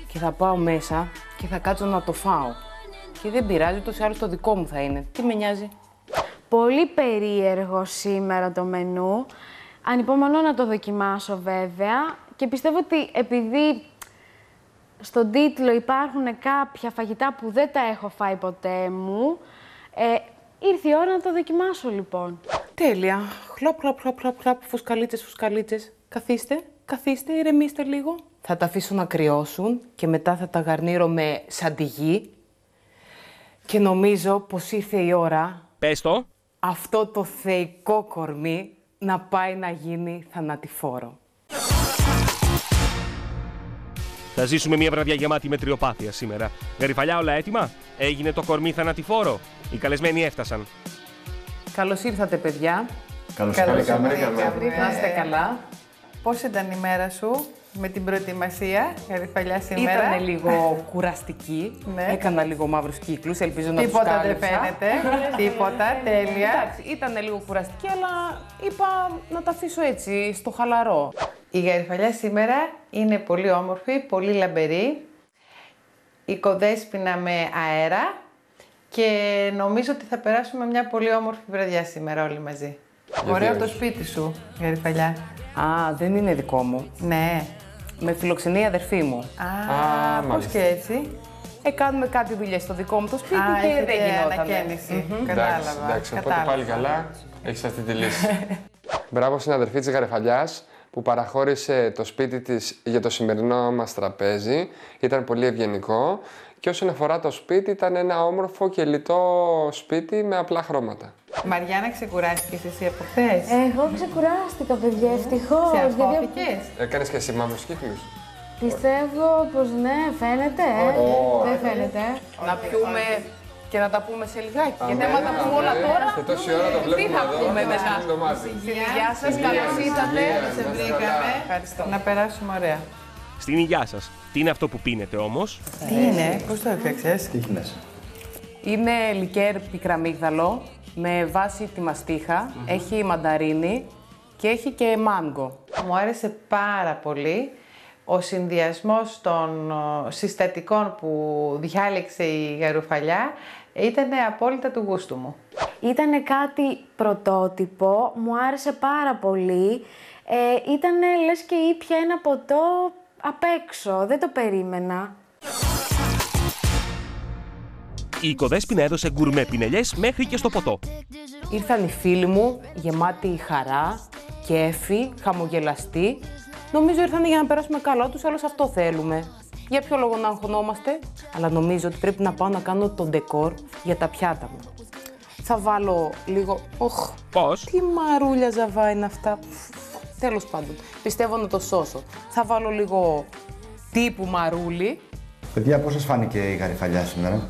Και θα πάω μέσα και θα κάτσω να το φάω. Και δεν πειράζει, ούτως ή άλλως το δικό μου θα είναι. Τι με νοιάζει? Πολύ περίεργο σήμερα το μενού. Ανυπομονώ να το δοκιμάσω βέβαια. Και πιστεύω ότι επειδή στον τίτλο υπάρχουν κάποια φαγητά που δεν τα έχω φάει ποτέ μου, ήρθε η ώρα να το δοκιμάσω λοιπόν. Τέλεια. Χλοπ, φουσκαλίτσες. Καθίστε, ηρεμήστε λίγο. Θα τα αφήσω να κρυώσουν και μετά θα τα γαρνίρω με σαντιγί. Και νομίζω πως ήρθε η ώρα... Πες το. Αυτό το θεϊκό κορμί να πάει να γίνει θανατηφόρο. Θα ζήσουμε μια βραδιά γεμάτη με τριοπάθεια σήμερα. Γαριφαλιά, όλα έτοιμα? Έγινε το κορμί θανατηφόρο. Οι καλεσμένοι έφτασαν. Καλώς ήρθατε, παιδιά. Καλώς ήρθατε. Να είστε καλά. Πώς ήταν η μέρα σου με την προετοιμασία, Γαριφαλιά, σήμερα? Ήτανε λίγο κουραστική. Έκανα λίγο μαύρους κύκλους, ελπίζω να τους κάλυψα. Τίποτα δεν φαίνεται. Τίποτα, τέλεια. Εντάξει, ήτανε λίγο κουραστική, αλλά είπα να τα αφήσω έτσι, στο χαλαρό. Η Γαριφαλιά σήμερα είναι πολύ όμορφη, πολύ λαμπερή. Οικοδέσποινα με αέρα και νομίζω ότι θα περάσουμε μια πολύ όμορφη βραδιά σήμερα όλοι μαζί. Ωραίο το σπίτι σου, Γαριφαλιά. Α, δεν είναι δικό μου. Ναι. Με φιλοξενεί η αδερφή μου. Πώς και έτσι? Κάνουμε κάτι δουλειές στο δικό μου το σπίτι και δεν γινόταν. Κατάλαβα. Εντάξει, οπότε πάλι καλά, έχεις αυτή τη λύση. Μπράβο στην αδερφή της Γαριφαλιάς που παραχώρησε το σπίτι της για το σημερινό μας τραπέζι. Ήταν πολύ ευγενικό. Και όσον αφορά το σπίτι, ήταν ένα όμορφο και λιτό σπίτι με απλά χρώματα. Μαριάννα, ξεκουράστηκες εσύ από χθες? Εγώ ξεκουράστηκα, παιδιά, ευτυχώς. Σε αφώθηκες? Έκανες και εσύ μαύρους κύκλους? Πιστεύω πως ναι, φαίνεται. Δεν φαίνεται. Να πιούμε και να τα πούμε σε λιγάκι. Γιατί άμα τα πούμε όλα τώρα, τι θα πούμε μετά? Γεια σας, καλώς ήρθατε. Σε βρήκαμε. Ευχαριστώ. Να περάσουμε ωραία. Στην υγειά σας. Τι είναι αυτό που πίνετε όμως? Τι είναι, πώς το έφτιαξες? Τι έχει μέσα? Είναι λικέρ πικραμίγδαλο με βάση τη μαστίχα, έχει μανταρίνι και έχει και μάνγκο. Μου άρεσε πάρα πολύ ο συνδυασμός των συστατικών που διάλεξε η Γαριφαλιά. Ήταν απόλυτα του γούστου μου. Ήτανε κάτι πρωτότυπο, μου άρεσε πάρα πολύ. Ήτανε λες και ήπια ένα ποτό απ' έξω, δεν το περίμενα. Η οικοδέσποινα έδωσε γκουρμέ πινελιές μέχρι και στο ποτό. Ήρθαν οι φίλοι μου, γεμάτοι χαρά, κέφι, χαμογελαστοί. Νομίζω ήρθαν για να περάσουμε καλά, τους άλλους αυτό θέλουμε. Για ποιο λόγο να αγχωνόμαστε? Αλλά νομίζω ότι πρέπει να πάω να κάνω το ντεκόρ για τα πιάτα μου. Θα βάλω λίγο... Πώς? Τι μαρούλια ζαβά είναι αυτά. Τέλος πάντων, πιστεύω να το σώσω. Θα βάλω λίγο τύπου μαρούλι. Παιδιά, πώς σας φάνηκε η Γαριφαλιά σήμερα?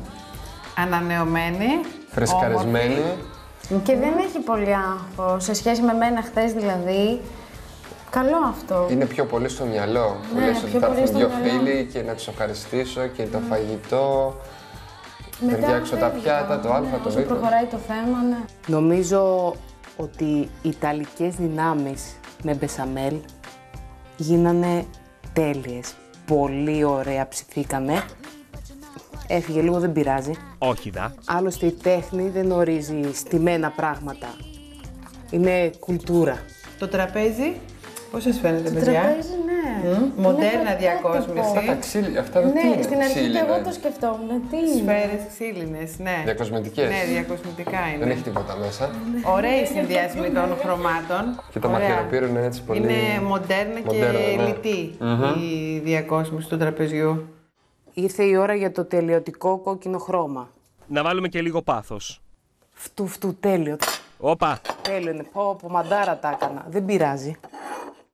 Ανανεωμένη. Φρεσκαρισμένη. Και δεν έχει πολύ άγχος, σε σχέση με μένα χθες δηλαδή. Καλό αυτό. Είναι πιο πολύ στο μυαλό. Που λες ότι θα έρθουν δύο φίλοι και να τους ευχαριστήσω και το φαγητό. Να φτιάξω τα πιάτα, το α, το β. Όσο προχωράει το θέμα, ναι. Νομίζω ότι οι ιταλικές δυνάμεις με μπεσαμέλ γίνανε τέλειες. Πολύ ωραία ψηθήκανε. Έφυγε λίγο, δεν πειράζει. Όχι δα. Άλλωστε η τέχνη δεν ορίζει στημένα πράγματα. Είναι κουλτούρα. Το τραπέζι, πώς σας φαίνεται, Το παιδιά? τραπέζι, ναι. Μοντέρνα Είναι διακόσμηση. Αυτά τα ξύλια, αυτά δεν Ναι, είναι στην αρχή και ξύλινα. εγώ το σκεφτόμουν. Τι είναι. Σφαίρες ξύλινες, ναι. Διακοσμητικές. Ναι, διακοσμητικά είναι. Δεν έχει τίποτα μέσα. Ωραίοι συνδυασμοί των χρωμάτων. Και το Ωραία. μαχαιροπύρο είναι έτσι πολύ... Είναι μοντέρνα και ναι. λιτή η διακόσμηση του τραπεζιού. Ήρθε η ώρα για το τελειωτικό κόκκινο χρώμα. Να βάλουμε και λίγο πάθος. Φτου, τέλειο. Όπα! Τέλειο είναι. Πω, μαντάρα τα έκανα. Δεν πειράζει.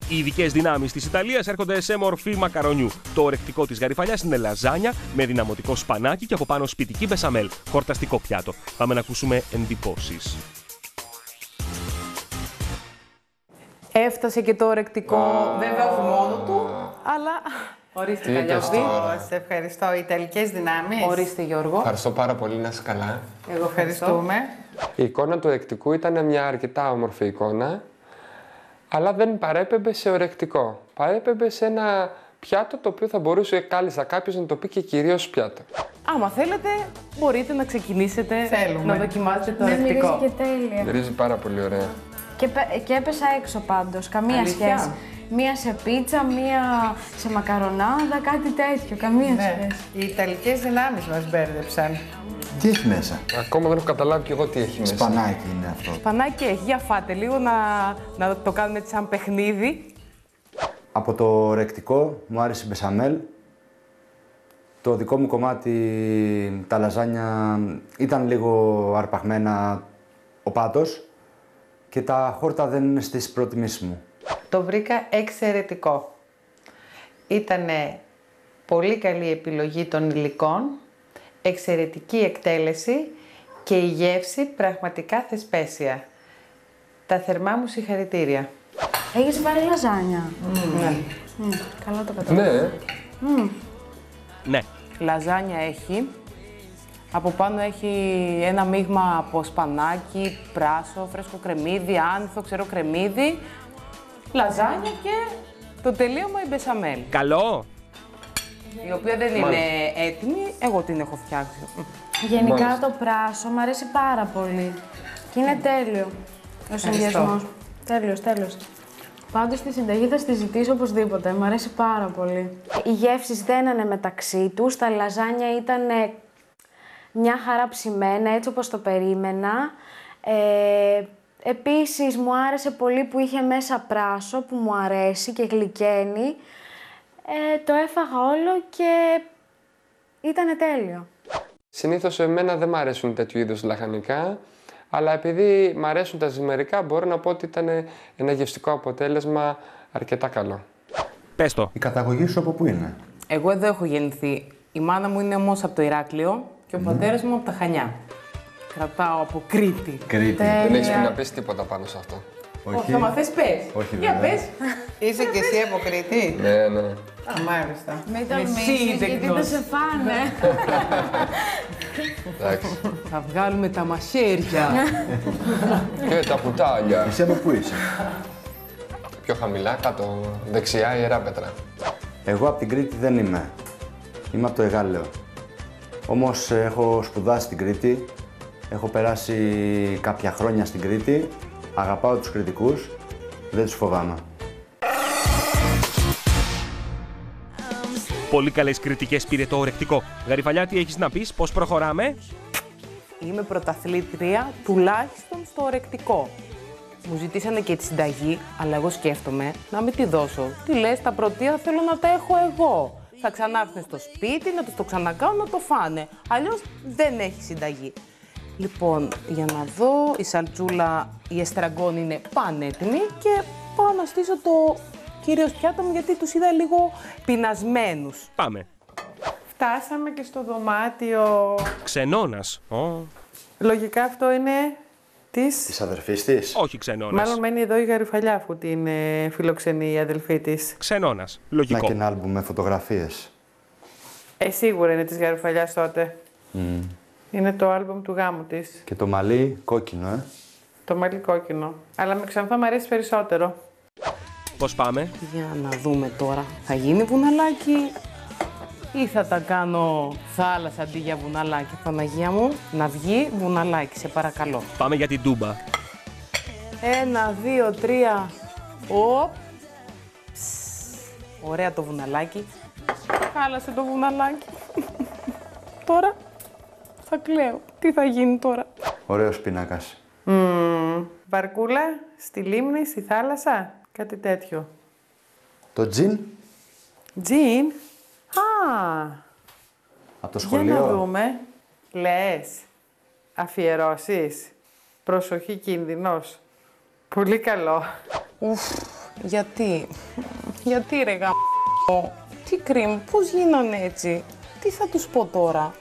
Οι ειδικές δυνάμεις της Ιταλίας έρχονται σε μορφή μακαρονιού. Το ορεκτικό της γαριφαλιάς είναι λαζάνια με δυναμωτικό σπανάκι και από πάνω σπιτική μπεσαμέλ. Χορταστικό πιάτο. Πάμε να ακούσουμε εντυπώσεις. Έφτασε και το ορεκτικό, βέβαια όχι μόνο του, αλλά... Ορίστε Καλλιόπη. Σε ευχαριστώ. Οι Ιταλικές δυνάμεις. Ορίστε Γιώργο. Ευχαριστώ πάρα πολύ, να είσαι καλά. Εγώ ευχαριστούμε. Η εικόνα του ορεκτικού ήταν μια αρκετά όμορφη εικόνα, αλλά δεν παρέπεμπε σε ορεκτικό. Παρέπεμπε σε ένα πιάτο το οποίο θα μπορούσε κάλλιστα κάποιος να το πει και κυρίως πιάτο. Άμα θέλετε, μπορείτε να ξεκινήσετε να δοκιμάσετε το Ναι, ορεκτικό. μυρίζει και τέλεια. Μυρίζει πάρα πολύ ωραία. Και έπεσα έξω πάντως, καμία Αλήθεια? σχέση. Μία σε πίτσα, μία σε μακαρονάδα, κάτι τέτοιο, καμία σχέση. Οι Ιταλικές δυνάμεις μας μπέρδεψαν. Τι έχει μέσα? Ακόμα δεν έχω καταλάβει κι εγώ τι έχει μέσα. Σπανάκι είναι αυτό. Σπανάκι έχει, για φάτε λίγο να το κάνουμε έτσι σαν παιχνίδι. Από το ορεκτικό μου άρεσε η μπεσαμέλ. Το δικό μου κομμάτι, τα λαζάνια, ήταν λίγο αρπαγμένα ο πάτος και τα χόρτα δεν είναι στις προτιμήσεις μου. Το βρήκα εξαιρετικό. Ήτανε πολύ καλή επιλογή των υλικών, εξαιρετική εκτέλεση και η γεύση πραγματικά θεσπέσια. Τα θερμά μου συγχαρητήρια. Έχεις βάλει λαζάνια. Ναι. Καλά το κατάλαβα. Ναι. Ναι. Λαζάνια έχει. Από πάνω έχει ένα μείγμα από σπανάκι, πράσο, φρέσκο κρεμμύδι, άνηθο, ξερό κρεμμύδι, λαζάνια και το τελείωμα η μπεσαμέλ. Καλό! Η οποία δεν είναι έτοιμη, εγώ την έχω φτιάξει. Γενικά το πράσο μου αρέσει πάρα πολύ. Και είναι τέλειο ο συνδυασμός. Τέλειος. Πάντως στη συνταγή θα τη ζητήσω οπωσδήποτε. Μου αρέσει πάρα πολύ. Οι γεύσεις δένανε μεταξύ τους. Τα λαζάνια ήταν μια χαρά ψημένα, έτσι όπως το περίμενα. Επίσης μου άρεσε πολύ που είχε μέσα πράσο, που μου αρέσει και γλυκαίνει. Το έφαγα όλο και ήτανε τέλειο. Συνήθως εμένα δεν μ' αρέσουν τέτοιου είδους λαχανικά, αλλά επειδή μ' αρέσουν τα ζυμερικά, μπορώ να πω ότι ήταν ένα γευστικό αποτέλεσμα αρκετά καλό. Πες το. Η καταγωγή σου από πού είναι? Εγώ εδώ έχω γεννηθεί. Η μάνα μου είναι όμως από το Ηράκλειο και ο πατέρας μου από τα Χανιά. Κρατάω από Κρήτη. Δεν έχεις να πεις τίποτα πάνω σε αυτό. Όχι, θα μαθες πες. Όχι, για πες. Είσαι και εσύ από Κρήτη. Ναι. Μάλιστα. Μην τολμήσεις, γιατί θα σε φάνε. Εντάξει. Θα βγάλουμε τα μαχαίρια. Και τα κουτάλια. Εσύ από πού είσαι? Πιο χαμηλά, κάτω, δεξιά, Ιερά Πέτρα. Εγώ από την Κρήτη δεν είμαι. Είμαι από το Εγάλεο. Όμως έχω σπουδάσει στην Κρήτη. Έχω περάσει κάποια χρόνια στην Κρήτη. Αγαπάω τους Κρητικούς. Δεν τους φοβάμαι. Πολύ καλές κριτικές πήρε το ορεκτικό. Γαριφαλιά, τι έχεις να πεις, πώς προχωράμε? Είμαι πρωταθλήτρια τουλάχιστον στο ορεκτικό. Μου ζητήσανε και τη συνταγή, αλλά εγώ σκέφτομαι να μην τη δώσω. Τι λες, τα πρωτεία θέλω να τα έχω εγώ. Θα ξανάρθουν στο σπίτι, να τους το ξανακάνουν, να το φάνε. Αλλιώς δεν έχει συνταγή. Λοιπόν, για να δω, η σαλτσούλα, η εστραγκόν είναι πανέτοιμη και πάω να στήσω το κυρίως πιάτο μου γιατί τους είδα λίγο πεινασμένους. Πάμε. Φτάσαμε και στο δωμάτιο. Ξενώνας. Λογικά αυτό είναι Της αδερφής της. Όχι ξενώνας. Μάλλον μένει εδώ η Γαριφαλιά αφού την φιλοξενεί η αδελφή της. Ξενώνας. Λογικό. Να και ένα άλμπουμ με φωτογραφίες. Σίγουρα είναι της Γαριφαλιάς τότε. Είναι το άλμπουμ του γάμου της. Και το μαλλί κόκκινο, Το μαλλί κόκκινο. Αλλά με ξανθό μου αρέσει περισσότερο. Πώς πάμε? Για να δούμε τώρα. Θα γίνει βουναλάκι ή θα τα κάνω θάλασσα αντί για βουναλάκι, Παναγία μου. Να βγει βουναλάκι, σε παρακαλώ. Πάμε για την τούμπα. 1, 2, 3. Οπ. Ωραία το βουναλάκι. Χάλασε το βουναλάκι. Τώρα θα κλαίω. Τι θα γίνει τώρα? Ωραίος πίνακας. Βαρκούλα, στη λίμνη, στη θάλασσα, κάτι τέτοιο. Το τζιν. Τζιν. Α, Από το σχολείο. για να δούμε. Λες, αφιερώσεις, προσοχή κίνδυνος. Πολύ καλό. Γιατί ρε γαμ***ο, τι κρίμ, πώς γίνανε έτσι, τι θα τους πω τώρα.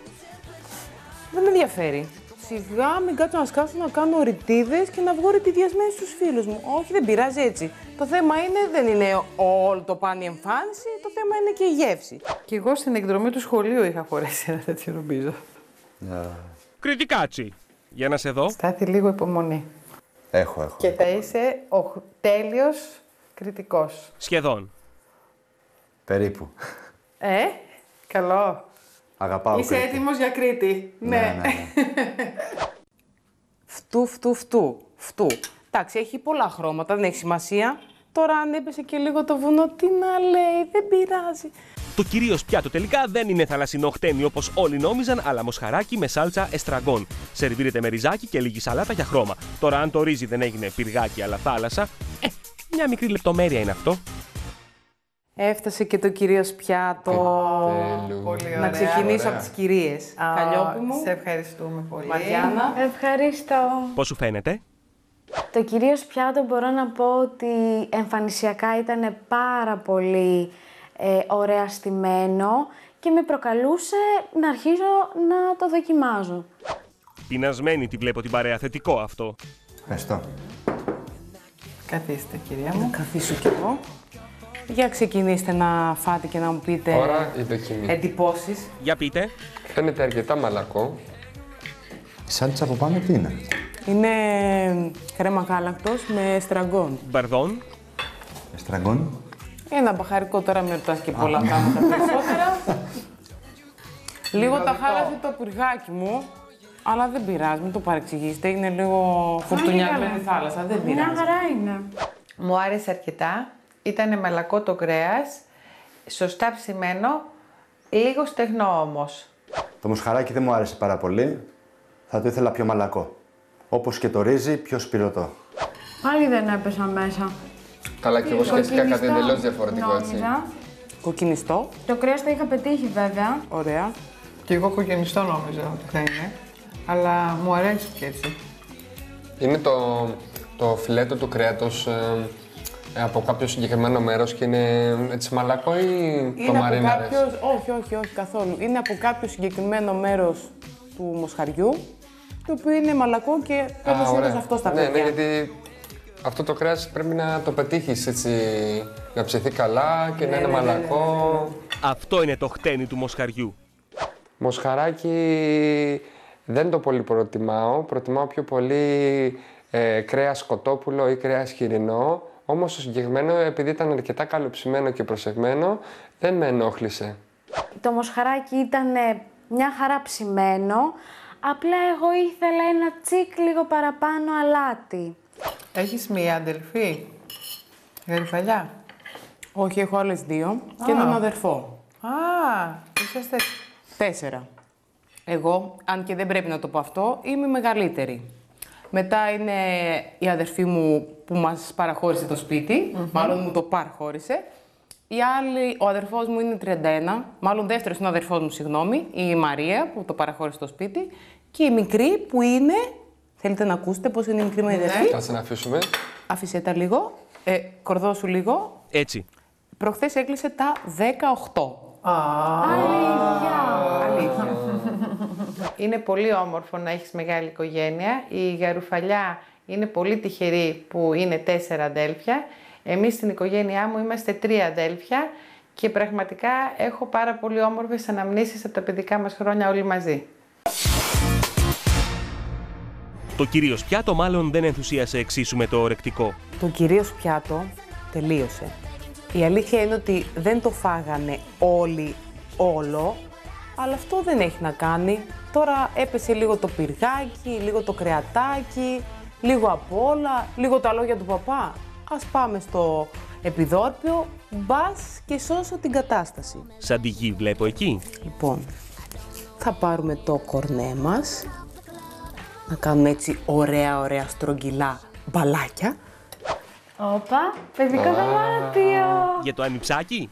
Δεν με ενδιαφέρει. Σιγά μην κάτσω να σκάσω να κάνω ρητίδες και να βγω ρητιδιασμένη στους φίλους μου. Όχι, δεν πειράζει έτσι. Το θέμα δεν είναι όλο το πάνι εμφάνιση, το θέμα είναι και η γεύση. Κι εγώ στην εκδρομή του σχολείου είχα φορέσει ένα τέτοιο νομίζω. Κριτικάτσι. Για να σε δω. Στάθη λίγο υπομονή. Έχω. Και θα είσαι ο τέλειος κριτικός. Σχεδόν. Περίπου. Καλό. Αγαπάω Είσαι Κρήτη. έτοιμος για Κρήτη. Ναι. Φτού. Εντάξει, έχει πολλά χρώματα, δεν έχει σημασία. Τώρα αν έπεσε και λίγο το βουνό, τι να λέει, δεν πειράζει. Το κυρίως πιάτο τελικά δεν είναι θαλασσινό χτένι όπως όλοι νόμιζαν, αλλά μοσχαράκι με σάλτσα εστραγκόν. Σερβίρεται με ριζάκι και λίγη σαλάτα για χρώμα. Τώρα, αν το ρύζι δεν έγινε πυργάκι αλλά θάλασσα, μια μικρή λεπτομέρεια είναι αυτό. Έφτασε και το κυρίως πιάτο. Πολύ ωραία. Να ξεκινήσω από τις κυρίες. Καλλιόπη μου. Σε ευχαριστούμε πολύ. Μαριάννα. Ευχαριστώ. Πώς σου φαίνεται? Το κυρίως πιάτο μπορώ να πω ότι εμφανισιακά ήταν πάρα πολύ ωραία στημένο και με προκαλούσε να αρχίζω να το δοκιμάζω. Πεινασμένη τη βλέπω την παρέα, θετικό αυτό. Ευχαριστώ. Καθίστε, κυρία μου. Να καθίσω κι εγώ. Για ξεκινήστε να φάτε και να μου πείτε Τώρα η δοκιμή. εντυπώσεις. Για πείτε. Φαίνεται αρκετά μαλακό. Η σάλτσα από πάνω τι είναι? Είναι κρέμα γάλακτος με στραγκόν. Μπαρδόν. Εστραγκόν. Ένα μπαχαρικό, τώρα με ρωτάς και πολλά πράγματα περισσότερα. Λίγο τα χάλασε το πυργάκι μου, αλλά δεν πειράζει, μην το παρεξηγήσετε. Είναι λίγο φουρτουνιασμένη θάλασσα, δεν πειράζει. Μια χαρά είναι. Μου άρεσε αρκετά. Ήτανε μαλακό το κρέας, σωστά ψημένο, λίγο στεγνό όμως. Το μοσχαράκι δεν μου άρεσε πάρα πολύ. Θα το ήθελα πιο μαλακό. Όπως και το ρύζι, πιο σπυρωτό. Πάλι δεν έπεσα μέσα. Καλά, και εγώ σκέφτηκα κάτι εντελώς διαφορετικό έτσι. Νόμιζα. Κοκκινιστό. Το κρέας το είχα πετύχει βέβαια. Ωραία. Και εγώ κοκκινιστό νόμιζα ότι θα είναι. Αλλά μου αρέσει και έτσι. Είναι το φιλέτο του κρέατος από κάποιο συγκεκριμένο μέρος και είναι έτσι μαλακό ή το μαρίναρες? Όχι καθόλου. Είναι από κάποιο συγκεκριμένο μέρος του μοσχαριού, το οποίο είναι μαλακό και παίρνει συνήθως αυτό στα παιδιά. Ναι, γιατί αυτό το κρέας πρέπει να το πετύχεις έτσι, να ψηθεί καλά και να είναι μαλακό. Αυτό είναι το χτένι του μοσχαριού. Μοσχαράκι δεν το πολύ προτιμάω. Προτιμάω πιο πολύ κρέας κοτόπουλο ή κρέας χοιρινό. Όμως το συγκεκριμένο, επειδή ήταν αρκετά καλοψημένο και προσεγμένο, δεν με ενόχλησε. Το μοσχαράκι ήταν μια χαρά ψημένο, απλά εγώ ήθελα ένα τσικ λίγο παραπάνω αλάτι. Έχεις μία αδελφή, γαριφαλιά? Όχι, έχω άλλες 2 και έναν αδερφό. Είσαστε 4. Εγώ, αν και δεν πρέπει να το πω αυτό, είμαι η μεγαλύτερη. Μετά είναι η αδερφή μου που μας παραχώρησε το σπίτι, μάλλον μου το παραχώρησε. Ο αδερφός μου είναι 31, μάλλον δεύτερος είναι ο αδερφός μου, συγγνώμη, η Μαρία που το παραχώρησε το σπίτι. Και η μικρή που είναι, θέλετε να ακούσετε πώς είναι η μικρή μου αδερφή? Κάτσε να αφήσουμε. Άφησε τα λίγο, κορδώσου λίγο. Έτσι. Προχθές έκλεισε τα 18. Αλήθεια. Είναι πολύ όμορφο να έχεις μεγάλη οικογένεια. Η Γαρουφαλιά είναι πολύ τυχερή που είναι 4 αδέλφια. Εμείς στην οικογένειά μου είμαστε 3 αδέλφια και πραγματικά έχω πάρα πολύ όμορφες αναμνήσεις από τα παιδικά μας χρόνια όλοι μαζί. Το κυρίως πιάτο μάλλον δεν ενθουσίασε εξίσου με το ορεκτικό. Το κυρίως πιάτο τελείωσε. Η αλήθεια είναι ότι δεν το φάγανε όλοι όλο, αλλά αυτό δεν έχει να κάνει. Τώρα έπεσε λίγο το πυργάκι, λίγο το κρεατάκι, λίγο απ' όλα, λίγο τα λόγια του παπά. Ας πάμε στο επιδόρπιο, μπας και σώσω την κατάσταση. Σαν τη γη βλέπω εκεί. Λοιπόν, θα πάρουμε το κορνέ μας, να κάνουμε έτσι ωραία στρογγυλά μπαλάκια. Όπα, παιδικό δωμάτιο. Για το ανιψάκι.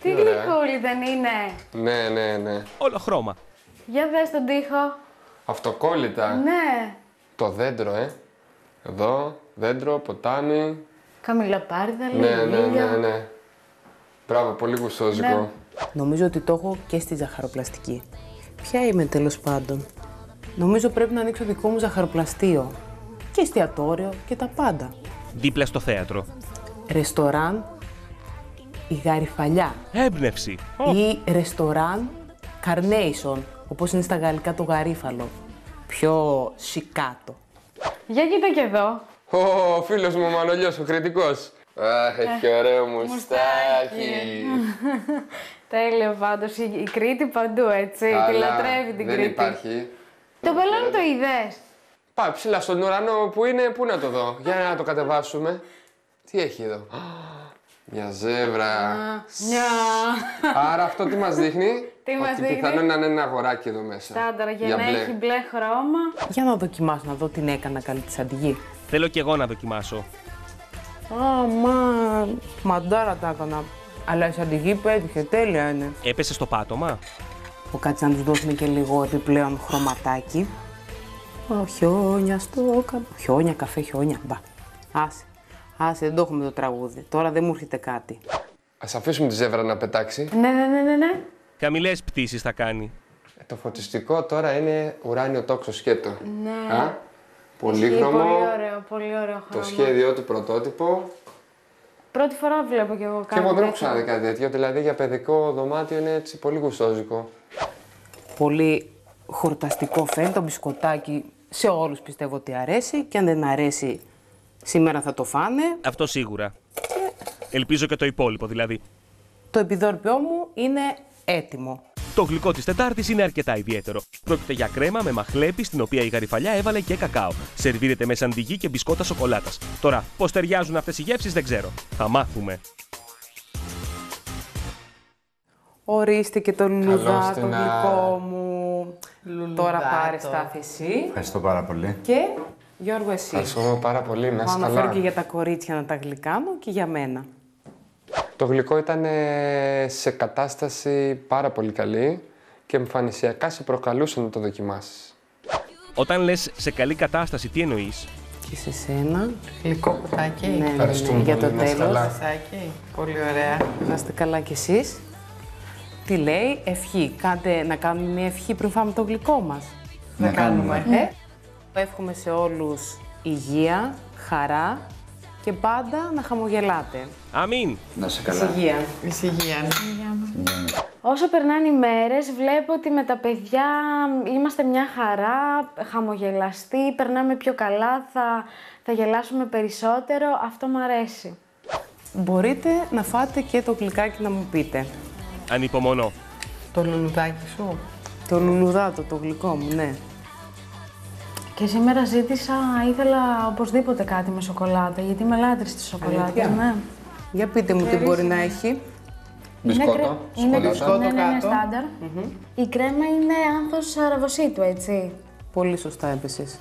Τι γλυκούλη δεν είναι. Ναι. Όλο χρώμα. Για δες τον τοίχο. Αυτοκόλλητα. Ναι. Το δέντρο, Εδώ, δέντρο, ποτάμι. Καμιλοπάρδαλη, Ναι. Μπράβο, πολύ γουστόζικο. Ναι. Νομίζω ότι το έχω και στη ζαχαροπλαστική. Ποια είμαι τέλος πάντων. Νομίζω πρέπει να ανοίξω δικό μου ζαχαροπλαστείο. Και εστιατόριο και τα πάντα. Δίπλα στο θέατρο. Ρεστοράν η Γαριφαλιά. Έμπνευση. Ή ρεστοράν Carnation, όπως είναι στα γαλλικά το γαρίφαλο. Πιο σικάτο. Για κοίτα και εδώ. Ο φίλος μου ο Μανολιός, ο κριτικός. Αχ, έχει ωραίο μουστάκι. Τέλειο πάντως, η Κρήτη παντού, έτσι. Τη λατρεύει την Κρήτη. Δεν υπάρχει. Το μπαλόνι το είδες. Πάει ψηλά στον ουρανό που είναι, πού να το δω. Για να το κατεβάσουμε. Τι έχει εδώ. Μια ζεύρα. Άρα αυτό τι μας δείχνει. Τι μας δείχνει. Πιθανόν να είναι ένα αγοράκι εδώ μέσα. Στάνταρα για να έχει μπλε χρώμα. Για να δοκιμάσω, να δω την έκανα καλή τη αντιγή. Θέλω κι εγώ να δοκιμάσω. Μαντάρα τα έκανα. Αλλά η σαντιγή πέτυχε, τέλεια είναι. Έπεσε στο πάτωμα. Κάτσε να τους δώσουμε και λίγο επιπλέον χρωματάκι. Χιόνια στο χιόνια, καφέ, χιόνια. Μπα. Άσε, δεν το έχουμε το τραγούδι. Τώρα δεν μου έρχεται κάτι. Ας αφήσουμε τη ζεύρα να πετάξει. Ναι. Χαμηλές πτήσεις θα κάνει. Το φωτιστικό τώρα είναι ουράνιο τόξο σκέτο. Ναι. Πολύχρωμο. Πολύ ωραίο χρώμα. Το σχέδιό του πρωτότυπο. Πρώτη φορά βλέπω κι εγώ κάτι. Και εγώ δεν έχω ξαναδεί κάτι τέτοιο. Δηλαδή για παιδικό δωμάτιο είναι έτσι πολύ γουστόζικο. Πολύ χορταστικό φαίνεται το μπισκοτάκι. Σε όλους πιστεύω ότι αρέσει. Και αν δεν αρέσει, σήμερα θα το φάνε. Αυτό σίγουρα. Ελπίζω και το υπόλοιπο δηλαδή. Το επιδόρπιό μου είναι έτοιμο. Το γλυκό της Τετάρτης είναι αρκετά ιδιαίτερο. Πρόκειται για κρέμα με μαχλέπι, στην οποία η Γαριφαλιά έβαλε και κακάο. Σερβίρεται με σαντιγί και μπισκότα σοκολάτας. Τώρα, πώς ταιριάζουν αυτές οι γεύσεις δεν ξέρω. Θα μάθουμε. Ορίστε και το λουλουδά, το γλυκό μου. Τώρα πάρε στάθη εσύ. Ευχαριστώ πάρα πολύ. Και Γιώργο εσύ. Ευχαριστώ πάρα πολύ, να είστε καλά. Αναφέρω και για τα κορίτσια να τα γλυκάνω και για μένα. Το γλυκό ήταν σε κατάσταση πάρα πολύ καλή και εμφανισιακά σε προκαλούσε να το δοκιμάσεις. Όταν λες σε καλή κατάσταση, τι εννοείς? Και σε σένα. Γλυκό κουτάκι. Ναι, Ευχαριστούμε για το πολύ, να είστε τέλος. καλά. Πολύ ωραία. Να είστε καλά κι εσείς. Τι λέει, ευχή. Κάντε να κάνουμε μια ευχή πριν φάμε το γλυκό μας. Να κάνουμε. Εύχομαι σε όλους υγεία, χαρά και πάντα να χαμογελάτε. Αμήν. Να σε καλά. Ησυχία. Όσο περνάνε οι μέρες, βλέπω ότι με τα παιδιά είμαστε μια χαρά, χαμογελαστοί, περνάμε πιο καλά, θα γελάσουμε περισσότερο. Αυτό μου αρέσει. Μπορείτε να φάτε και το γλυκάκι να μου πείτε. Ανυπομονώ. Το λουλουδάκι σου. Το λουλουδάτο, το γλυκό μου, ναι. Και σήμερα ήθελα οπωσδήποτε κάτι με σοκολάτα, γιατί είμαι λάτρης της σοκολάτας, ναι. Για πείτε μου τι μπορεί να έχει. Μπισκότο, Είναι σοκολάτα. ναι, στάνταρ. Η κρέμα είναι άνθος αραβοσίτου, έτσι. Πολύ σωστά έπεσες.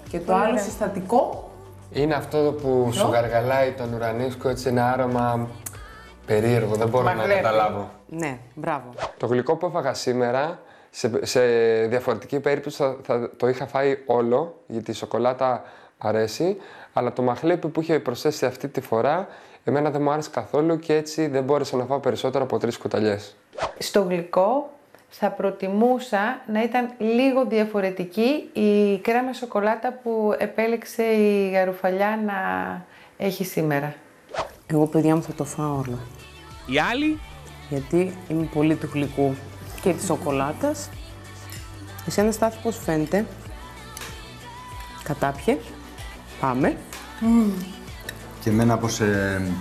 Και το άλλο συστατικό. Είναι αυτό που σου γαργαλάει τον ουρανίσκο, έτσι ένα άρωμα περίεργο, δεν μπορώ να καταλάβω. Ναι, μπράβο. Το γλυκό που έφαγα σήμερα, σε διαφορετική περίπτωση θα το είχα φάει όλο, γιατί η σοκολάτα αρέσει, αλλά το μαχλέπι που είχε προσθέσει αυτή τη φορά, εμένα δεν μου άρεσε καθόλου και έτσι δεν μπόρεσα να φάω περισσότερο από 3 κουταλιές. Στο γλυκό θα προτιμούσα να ήταν λίγο διαφορετική η κρέμα σοκολάτα που επέλεξε η Γαρουφαλιά να έχει σήμερα. Εγώ, παιδιά μου, θα το φάω όλο. Οι άλλοι? Γιατί είμαι πολύ του γλυκού και της σοκολάτας. Εσένα, Στάθη, πώς φαίνεται? Κατάπιε. Πάμε. Και εμένα, όπως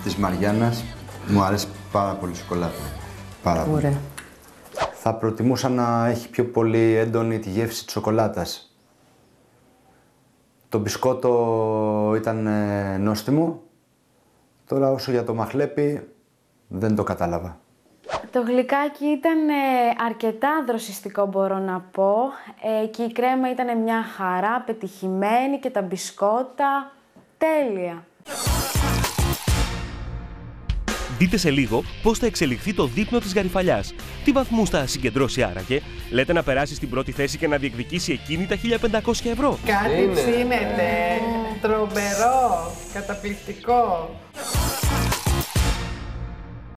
της Μαριάννας, μου αρέσει πάρα πολύ η σοκολάτα. Πάρα πολύ. Ωραία. Θα προτιμούσα να έχει πιο πολύ έντονη τη γεύση της σοκολάτας. Το μπισκότο ήταν νόστιμο. Τώρα όσο για το μαχλέπι δεν το κατάλαβα. Το γλυκάκι ήταν αρκετά δροσιστικό, μπορώ να πω, και η κρέμα ήταν μια χαρά, πετυχημένη, και τα μπισκότα τέλεια. Δείτε σε λίγο πώς θα εξελιχθεί το δείπνο της Γαριφαλιάς. Τι βαθμούς θα συγκεντρώσει άραγε? Λέτε να περάσει στην πρώτη θέση και να διεκδικήσει εκείνη τα 1.500 ευρώ. Κάτι ψήνεται. Τρομερό. Καταπληκτικό.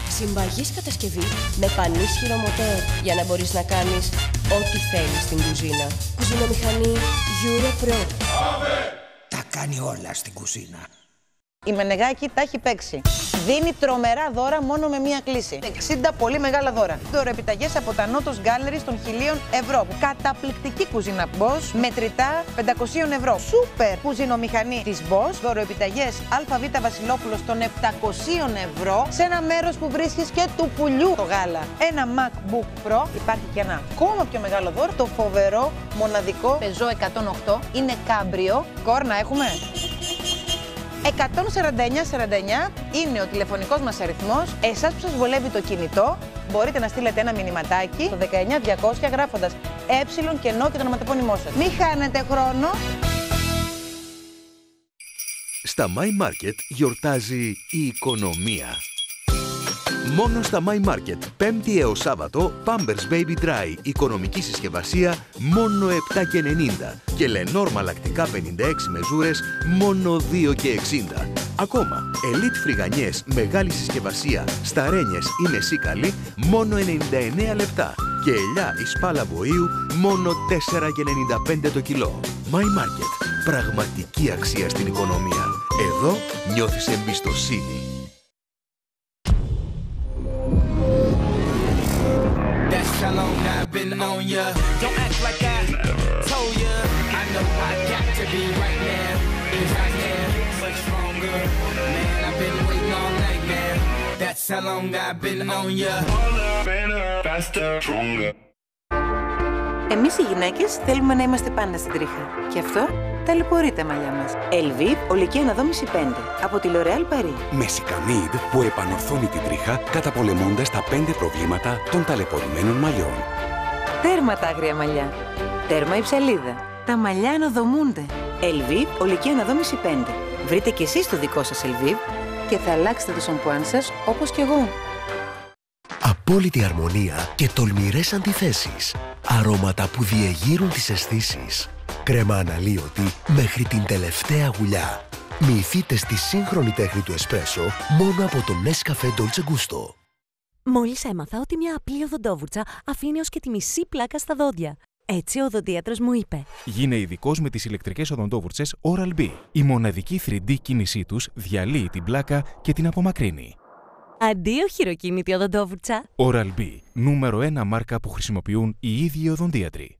Συμπαγής κατασκευή με πανίσχυρο μοτέρ για να μπορείς να κάνεις ό,τι θέλεις στην κουζίνα. Κουζινομηχανή EuroPro. Τα κάνει όλα στην κουζίνα. Η Μενεγάκη τα έχει παίξει. Δίνει τρομερά δώρα μόνο με μία κλίση. 60 πολύ μεγάλα δώρα. Δωροεπιταγές από τα Notos Gallery των 1.000 ευρώ. Καταπληκτική κουζίνα Bosch, μετρητά 500 ευρώ. Σούπερ κουζινομηχανή της Bosch. Δωροεπιταγές ΑΒ Βασιλόπουλος των 700 ευρώ. Σε ένα μέρος που βρίσκεις και του πουλιού το γάλα. Ένα MacBook Pro. Υπάρχει και ένα ακόμα πιο μεγάλο δώρο. Το φοβερό μοναδικό Peugeot 108. Είναι κάμπριο. Κόρνα έχουμε. 149-49 είναι ο τηλεφωνικός μας αριθμός. Εσάς που σας βολεύει το κινητό, μπορείτε να στείλετε ένα μηνυματάκι στο 19200 γράφοντας και το ονοματεπώνυμό σας. Μην χάνετε χρόνο. Στα My Market γιορτάζει η οικονομία. Μόνο στα My Market, Πέμπτη έως Σάββατο, Pampers Baby Dry, οικονομική συσκευασία, μόνο 7,90 και Lenor μαλακτικά 56 μεζούρες, μόνο 2,60. Ακόμα, Elite φρυγανιές, μεγάλη συσκευασία, σταρένιες ή μεσίκαλη, μόνο 99 λεπτά και ελιά Ισπάλα Βοήου, μόνο 4,95 το κιλό. My Market, πραγματική αξία στην οικονομία. Εδώ νιώθεις εμπιστοσύνη. How long I've been on ya? Don't act like I told ya. I know I got to be right now. If I can, much stronger. Man, I've been waiting all night, man. That's how long I've been on ya. Better, faster, stronger. Εμείς οι γυναίκες θέλουμε να είμαστε πάντα στην τρίχα. Και αυτό ταλαιπωρεί τα μαλλιά μας. Elviv Ολική Αναδόμηση 5 από τη L'Oréal Paris. Με Σικαμίδ που επανορθώνει την τρίχα καταπολεμώντας τα 5 προβλήματα των ταλαιπωρημένων μαλλιών. Τέρμα τα άγρια μαλλιά. Τέρμα η ψαλίδα. Τα μαλλιά αναδομούνται. Elviv Ολική Αναδόμηση 5. Βρείτε κι εσείς το δικό σας Elviv και θα αλλάξετε το σαμπουάν σας όπως κι εγώ. Απόλυτη αρμονία και τολμηρές αντιθέσεις. Αρώματα που διεγείρουν τις αισθήσεις. Κρέμα αναλύωτη μέχρι την τελευταία γουλιά. Μυηθείτε στη σύγχρονη τέχνη του εσπρέσο μόνο από το Nescafé Dolce Gusto. Μόλις έμαθα ότι μια απλή οδοντόβουρτσα αφήνει ως και τη μισή πλάκα στα δόντια. Έτσι ο οδοντίατρος μου είπε: Γίνε ειδικός με τις ηλεκτρικές οδοντόβουρτσες Oral-B. Η μοναδική 3D κίνησή τους διαλύει την πλάκα και την απομακρύνει. Αντίο χειροκίνητη οδοντόβουρτσα. Oral-B, νούμερο 1 μάρκα που χρησιμοποιούν οι ίδιοι οι οδοντίατροι.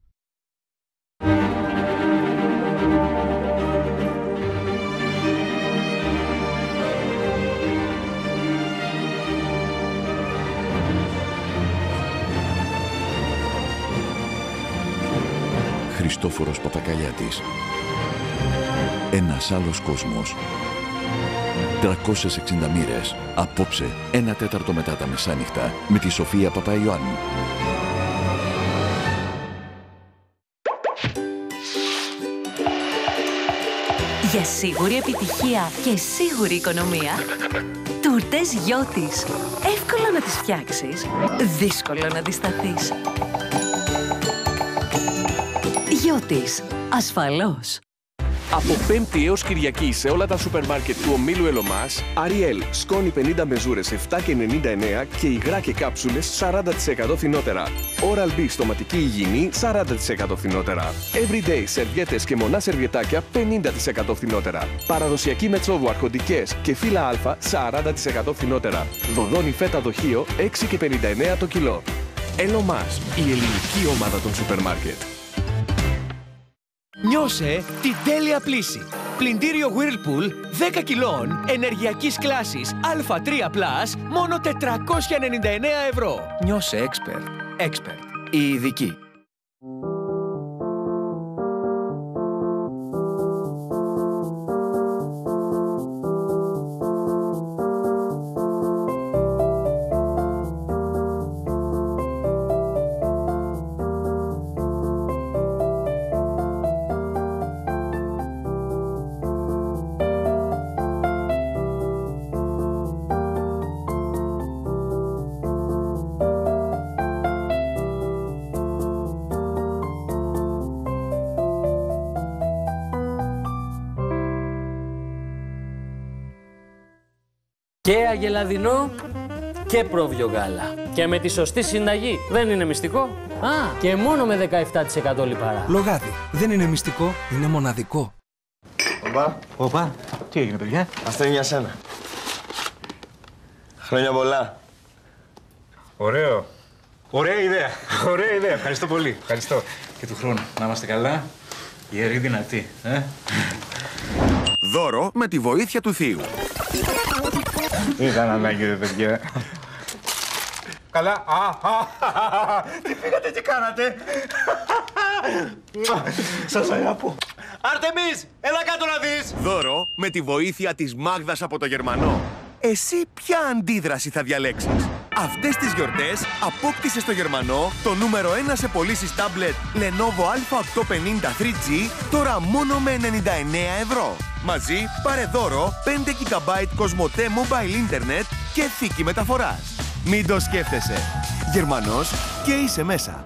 Χριστόφορος Παπακαλιάτης. Ένας άλλος κόσμος. 360 μοίρες. Απόψε, 1/4 μετά τα μεσάνυχτα, με τη Σοφία Παπαϊωάννου. Για σίγουρη επιτυχία και σίγουρη οικονομία, τούρτες Γιώτης. Εύκολο να τις φτιάξεις, δύσκολο να αντισταθείς. Γιώτης, ασφαλώς. Από Πέμπτη έως Κυριακή σε όλα τα σούπερ μάρκετ του ομίλου Ελωμάς, Ariel, σκόνη 50 μεζούρες 7,99 και υγρά και κάψουλες 40% φθηνότερα. Oral-B στοματική υγιεινή 40% φθηνότερα. Everyday σερβιέτες και μονά σερβιετάκια 50% φθηνότερα. Παραδοσιακή μετσόβου αρχοντικές και φύλλα α 40% φθηνότερα. Δοδόνι φέτα δοχείο 6,59 το κιλό. Ελωμάς, η ελληνική ομάδα των σούπερ μάρκετ. Νιώσε την τέλεια πλύση. Πλυντήριο Whirlpool 10 κιλών ενεργειακής κλάσης Α3+, μόνο 499 ευρώ. Νιώσε expert. οι ειδικοί. Και αγελαδινό και πρόβιο γάλα. Και με τη σωστή συνταγή. Δεν είναι μυστικό. Και μόνο με 17% λιπαρά. Λογάδι. Δεν είναι μυστικό, είναι μοναδικό. Οπα, τι έγινε, παιδιά? Αυτό είναι για σένα. Χρόνια πολλά. Ωραίο. Ωραία ιδέα. Ωραία ιδέα. Ευχαριστώ πολύ. Ευχαριστώ. Και του χρόνου. Να είμαστε καλά. Γεροί δυνατοί. Δώρο με τη βοήθεια του θείου. Είχαν ανάγκη, ρε παιδιά. Καλά. Τι πήγατε και κάνατε. Σας αγαπώ. Άρτεμις, έλα κάτω να δεις. Δώρο με τη βοήθεια της Μάγδας από το Γερμανό. Εσύ ποια αντίδραση θα διαλέξεις? Αυτές τις γιορτές απόκτησε στο Γερμανό το νούμερο 1 σε πωλήσεις τάμπλετ Lenovo A850 3G τώρα μόνο με 99 ευρώ. Μαζί πάρε δώρο 5 GB Κοσμοτέ Mobile Internet και θήκη μεταφοράς. Μην το σκέφτεσαι. Γερμανός και είσαι μέσα.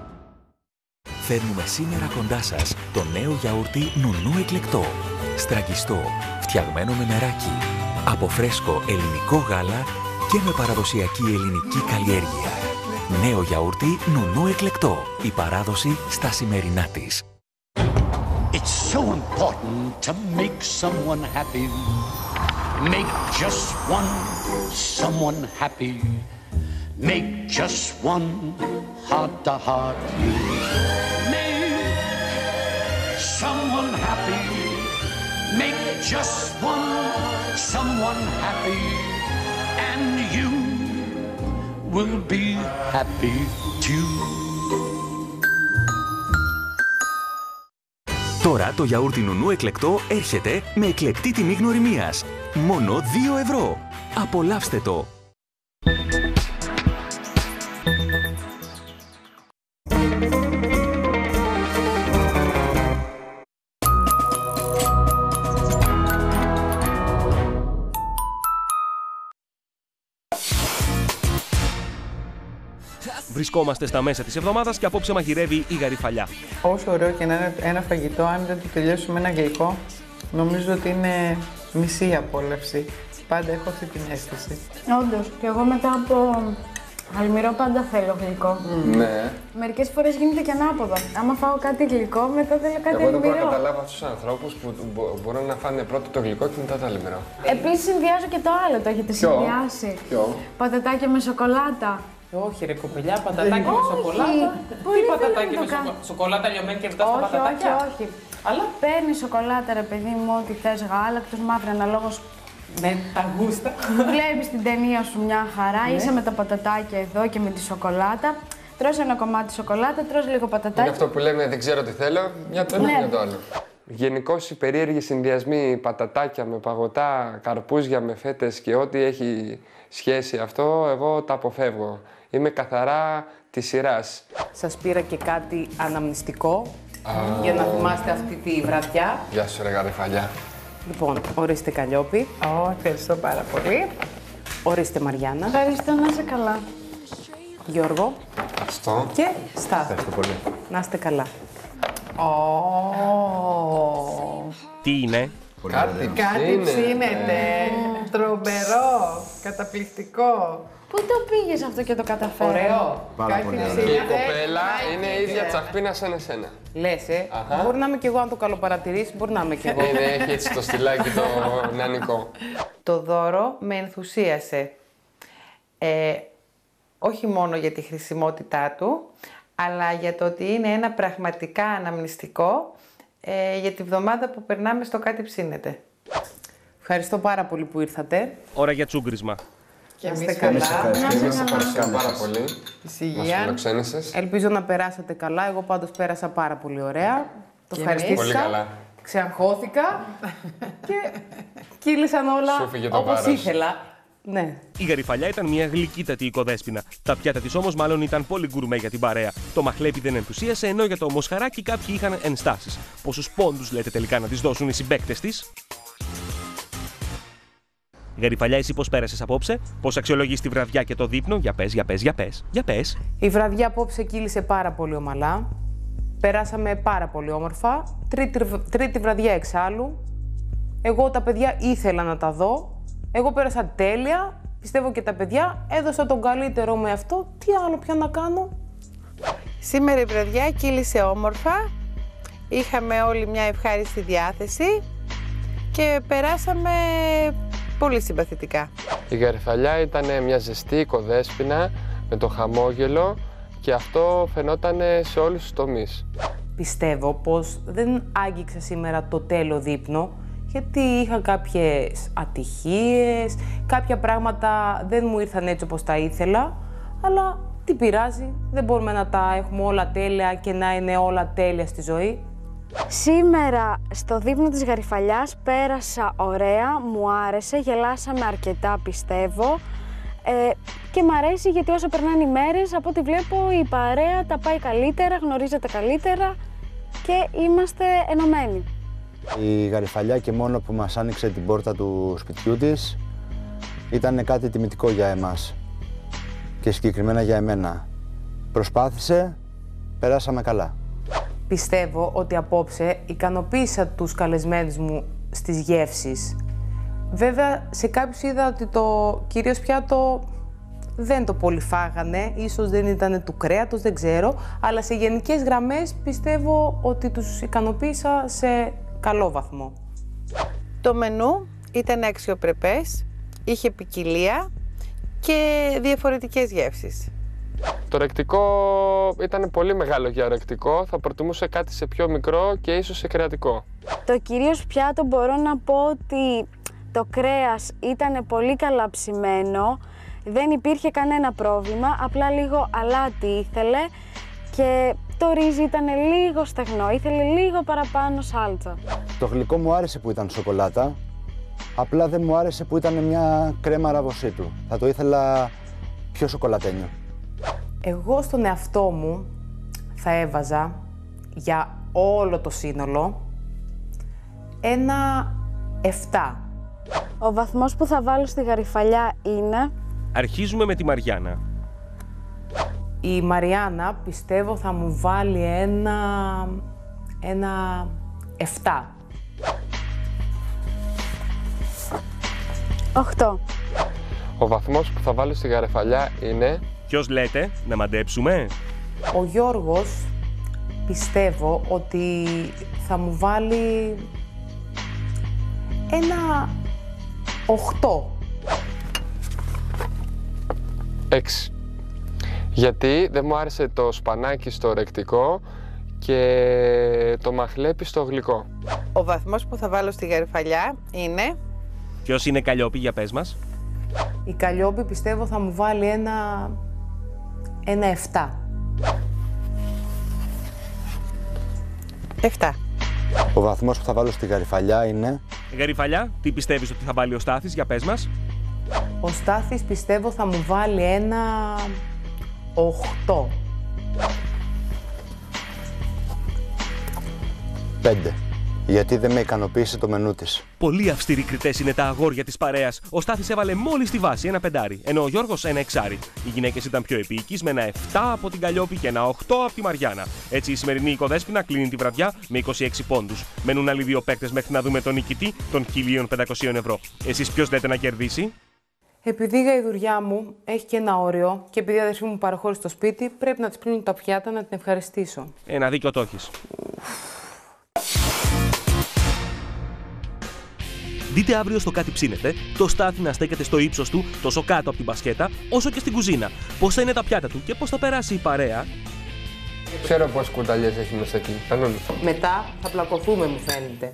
Φέρνουμε σήμερα κοντά σας το νέο γιαούρτι Νουνού Εκλεκτό. Στραγγιστό, φτιαγμένο με νεράκι. Από φρέσκο ελληνικό γάλα και με παραδοσιακή ελληνική καλλιέργεια. Νέο γιαούρτι Νουνού Εκλεκτό. Η παράδοση στα σημερινά της. It's so important to make someone happy. Make just one someone happy. Make just one heart-to-heart. Make someone happy. Make just one someone happy. And you will be happy too. Τώρα το γιαούρτι Νουνού Εκλεκτό έρχεται με εκλεκτή τιμή γνωριμίας. Μόνο 2 ευρώ. Απολαύστε το! Βρισκόμαστε στα μέσα της εβδομάδας και απόψε μαγειρεύει η Γαριφαλιά. Όσο ωραίο και να είναι ένα φαγητό, αν δεν το τελειώσουμε ένα γλυκό, νομίζω ότι είναι μισή απόλαυση. Πάντα έχω αυτή την αίσθηση. Όντως, και εγώ μετά από αλμυρό πάντα θέλω γλυκό. Ναι. Μερικές φορές γίνεται και ανάποδο. Άμα φάω κάτι γλυκό, μετά θέλω κάτι αλμυρό. Εγώ δεν μπορώ να αλμυρό. καταλάβω αυτούς τους ανθρώπους που μπορούν να φάνε πρώτο το γλυκό και μετά το αλμυρό. Επίσης συνδυάζω και το άλλο, το έχετε συνδυάσει. Ποιο? Πατατάκια με σοκολάτα. Όχι ρε κοπελιά, πατατάκι με σοκολάτα. Τι πατατάκι με σοκολάτα λιωμένη και μετά στα πατατάκια. Όχι. Αλλά παίρνει σοκολάτα, ρε παιδί μου, ό,τι θες, γάλακτος, μαύρη, αναλόγως. Ναι, τα γούστα. Βλέπεις την ταινία σου μια χαρά, είσαι με τα πατατάκια εδώ και με τη σοκολάτα. Τρως ένα κομμάτι σοκολάτα, τρως λίγο πατατάκι. Είναι αυτό που λέμε δεν ξέρω τι θέλω, μια το ένα, μια το άλλο. Γενικώς οι περίεργοι συνδυασμοί πατατάκια με παγωτά, καρπούζια με φέτες και ό,τι έχει σχέση αυτό, εγώ τα αποφεύγω. Είμαι καθαρά της σειράς. Σας πήρα και κάτι αναμνηστικό για να θυμάστε αυτή τη βραδιά. Γεια σου ρε Γαριφαλιά. Λοιπόν, ορίστε Καλλιόπη. Ευχαριστώ πάρα πολύ. Ορίστε Μαριάννα. Ευχαριστώ, να είσαι καλά. Γιώργο. Ευχαριστώ. Και Στάθη. Ευχαριστώ πολύ. Να είστε καλά. Τι είναι? Κάτι ψήνεται. Τρομερό. Καταπληκτικό. Πού το πήγες αυτό και το καταφέρω? Ωραίο. Κάτι Και η ψήνεται. κοπέλα είναι η ίδια τσαχπίνα σαν εσένα. Λες, Μπορεί να είμαι κι εγώ, αν το καλοπαρατηρήσεις, μπορεί να είμαι κι εγώ. Έχει έτσι το στυλάκι το νεανικό. Το δώρο με ενθουσίασε. Όχι μόνο για τη χρησιμότητά του, αλλά για το ότι είναι ένα πραγματικά αναμνηστικό για τη βδομάδα που περνάμε στο Κάτι ψήνεται. Ευχαριστώ πάρα πολύ που ήρθατε. Ώρα για τσούγκρισμα. Και εμείς ευχαριστούμε πάρα πολύ. Μας φιλοξένησες. Ελπίζω να περάσατε καλά. Εγώ πάντως πέρασα πάρα πολύ ωραία. Το ευχαριστήκα. Πολύ καλά. Ξεαγχώθηκα και κύλησαν όλα όπως ήθελα. Ναι. Η Γαριφαλιά ήταν μια γλυκύτατη οικοδέσποινα. Τα πιάτα της όμως μάλλον ήταν πολύ γκουρμέ για την παρέα. Το μαχλέπι δεν ενθουσίασε, ενώ για το μοσχαράκι κάποιοι είχαν ενστάσεις. Πόσους πόντους λέτε τελικά να τις δώσουν οι συμπαίκτες της? Γαριφαλιά, εσύ πώς πέρασες απόψε? Πώς αξιολογείς τη βραδιά και το δείπνο? Για πες. Η βραδιά απόψε κύλησε πάρα πολύ ομαλά. Περάσαμε πάρα πολύ όμορφα. Τρίτη βραδιά εξάλλου. Εγώ τα παιδιά ήθελα να τα δω. Εγώ πέρασα τέλεια. Πιστεύω και τα παιδιά. Έδωσα τον καλύτερό μου εαυτό. Τι άλλο πια να κάνω? Σήμερα η βραδιά κύλησε όμορφα. Είχαμε όλοι μια ευχάριστη διάθεση και περάσαμε πολύ συμπαθητικά. Η Γαριφαλιά ήταν μια ζεστή οικοδέσποινα με το χαμόγελο και αυτό φαινόταν σε όλους τους τομείς. Πιστεύω πως δεν άγγιξα σήμερα το τέλειο δείπνο, γιατί είχα κάποιες ατυχίες, κάποια πράγματα δεν μου ήρθαν έτσι όπως τα ήθελα, αλλά τι πειράζει, δεν μπορούμε να τα έχουμε όλα τέλεια και να είναι όλα τέλεια στη ζωή. Σήμερα στο δείπνο της Γαριφαλιάς πέρασα ωραία, μου άρεσε, γελάσαμε αρκετά πιστεύω και μ' αρέσει γιατί όσο περνάνε οι μέρες, από ό,τι βλέπω η παρέα τα πάει καλύτερα, γνωρίζεται καλύτερα και είμαστε ενωμένοι. Η Γαριφαλιά και μόνο που μας άνοιξε την πόρτα του σπιτιού της ήταν κάτι τιμητικό για εμάς και συγκεκριμένα για εμένα. Προσπάθησε, περάσαμε καλά. Πιστεύω ότι απόψε ικανοποίησα τους καλεσμένους μου στις γεύσεις. Βέβαια, σε κάποιους είδα ότι το κυρίως πιάτο δεν το πολύ φάγανε, ίσως δεν ήταν του κρέατος, δεν ξέρω, αλλά σε γενικές γραμμές πιστεύω ότι τους ικανοποίησα σε καλό βαθμό. Το μενού ήταν αξιοπρεπές, είχε ποικιλία και διαφορετικές γεύσεις. Το ρεκτικό ήταν πολύ μεγάλο για ρεκτικό, θα προτιμούσα κάτι σε πιο μικρό και ίσως σε κρεατικό. Το κυρίως πιάτο μπορώ να πω ότι το κρέας ήταν πολύ καλά ψημένο, δεν υπήρχε κανένα πρόβλημα, απλά λίγο αλάτι ήθελε και το ρύζι ήταν λίγο στεγνό, ήθελε λίγο παραπάνω σάλτσα. Το γλυκό μου άρεσε που ήταν σοκολάτα, απλά δεν μου άρεσε που ήταν μια κρέμα ραβοσίτου. Θα το ήθελα πιο σοκολατένιο. Εγώ στον εαυτό μου θα έβαζα για όλο το σύνολο ένα 7. Ο βαθμός που θα βάλω στη Γαριφαλιά είναι... Αρχίζουμε με τη Μαριάννα. Η Μαριάννα πιστεύω θα μου βάλει ένα 7. 8. Ο βαθμός που θα βάλω στη Γαριφαλιά είναι... Ποιος λέτε, να μαντέψουμε? Ο Γιώργος πιστεύω ότι θα μου βάλει ένα 8. 6. Γιατί δεν μου άρεσε το σπανάκι στο ρεκτικό και το μαχλέπι στο γλυκό. Ο βαθμός που θα βάλω στη Γαριφαλιά είναι... Ποιος είναι Καλλιόπη, για πες μας? Η Καλλιόπη πιστεύω θα μου βάλει ένα 7. 7. Ο βαθμός που θα βάλω στη Γαριφαλιά είναι... Γαριφαλιά, τι πιστεύεις ότι θα βάλει ο Στάθης, για πες μας? Ο Στάθης πιστεύω θα μου βάλει ένα 8. 5. Γιατί δεν με ικανοποίησε το μενού της. Πολύ αυστηροί κριτές είναι τα αγόρια της παρέας. Ο Στάθης έβαλε μόλις στη βάση ένα 5, ενώ ο Γιώργος ένα 6. Οι γυναίκες ήταν πιο επίοικες με ένα 7 από την Καλλιόπη και ένα 8 από τη Μαριάννα. Έτσι η σημερινή οικοδέσποινα κλείνει τη βραδιά με 26 πόντους. Μένουν άλλοι 2 παίκτες μέχρι να δούμε τον νικητή των 1.500 ευρώ. Εσείς ποιος λέτε να κερδίσει? Επειδή η γαϊδουριά μου έχει και ένα όριο και επειδή η αδερφή μου παραχώρησε στο σπίτι, πρέπει να της πλύνω τα πιάτα να την ευχαριστήσω. Ένα δίκιο το έχεις. Δείτε αύριο στο Κάτι Ψήνεται το Στάθη να στέκεται στο ύψος του, τόσο κάτω από την μπασκέτα, όσο και στην κουζίνα. Πώς θα είναι τα πιάτα του και πώς θα περάσει η παρέα. Ξέρω πόσες κουταλιές έχει μέσα εκεί. Μετά θα πλακωθούμε, μου φαίνεται.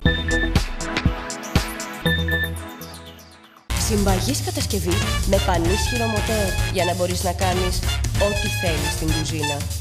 Συμπαγής κατασκευή με πανίσχυρο μοτέρ για να μπορείς να κάνεις ό,τι θέλεις στην κουζίνα.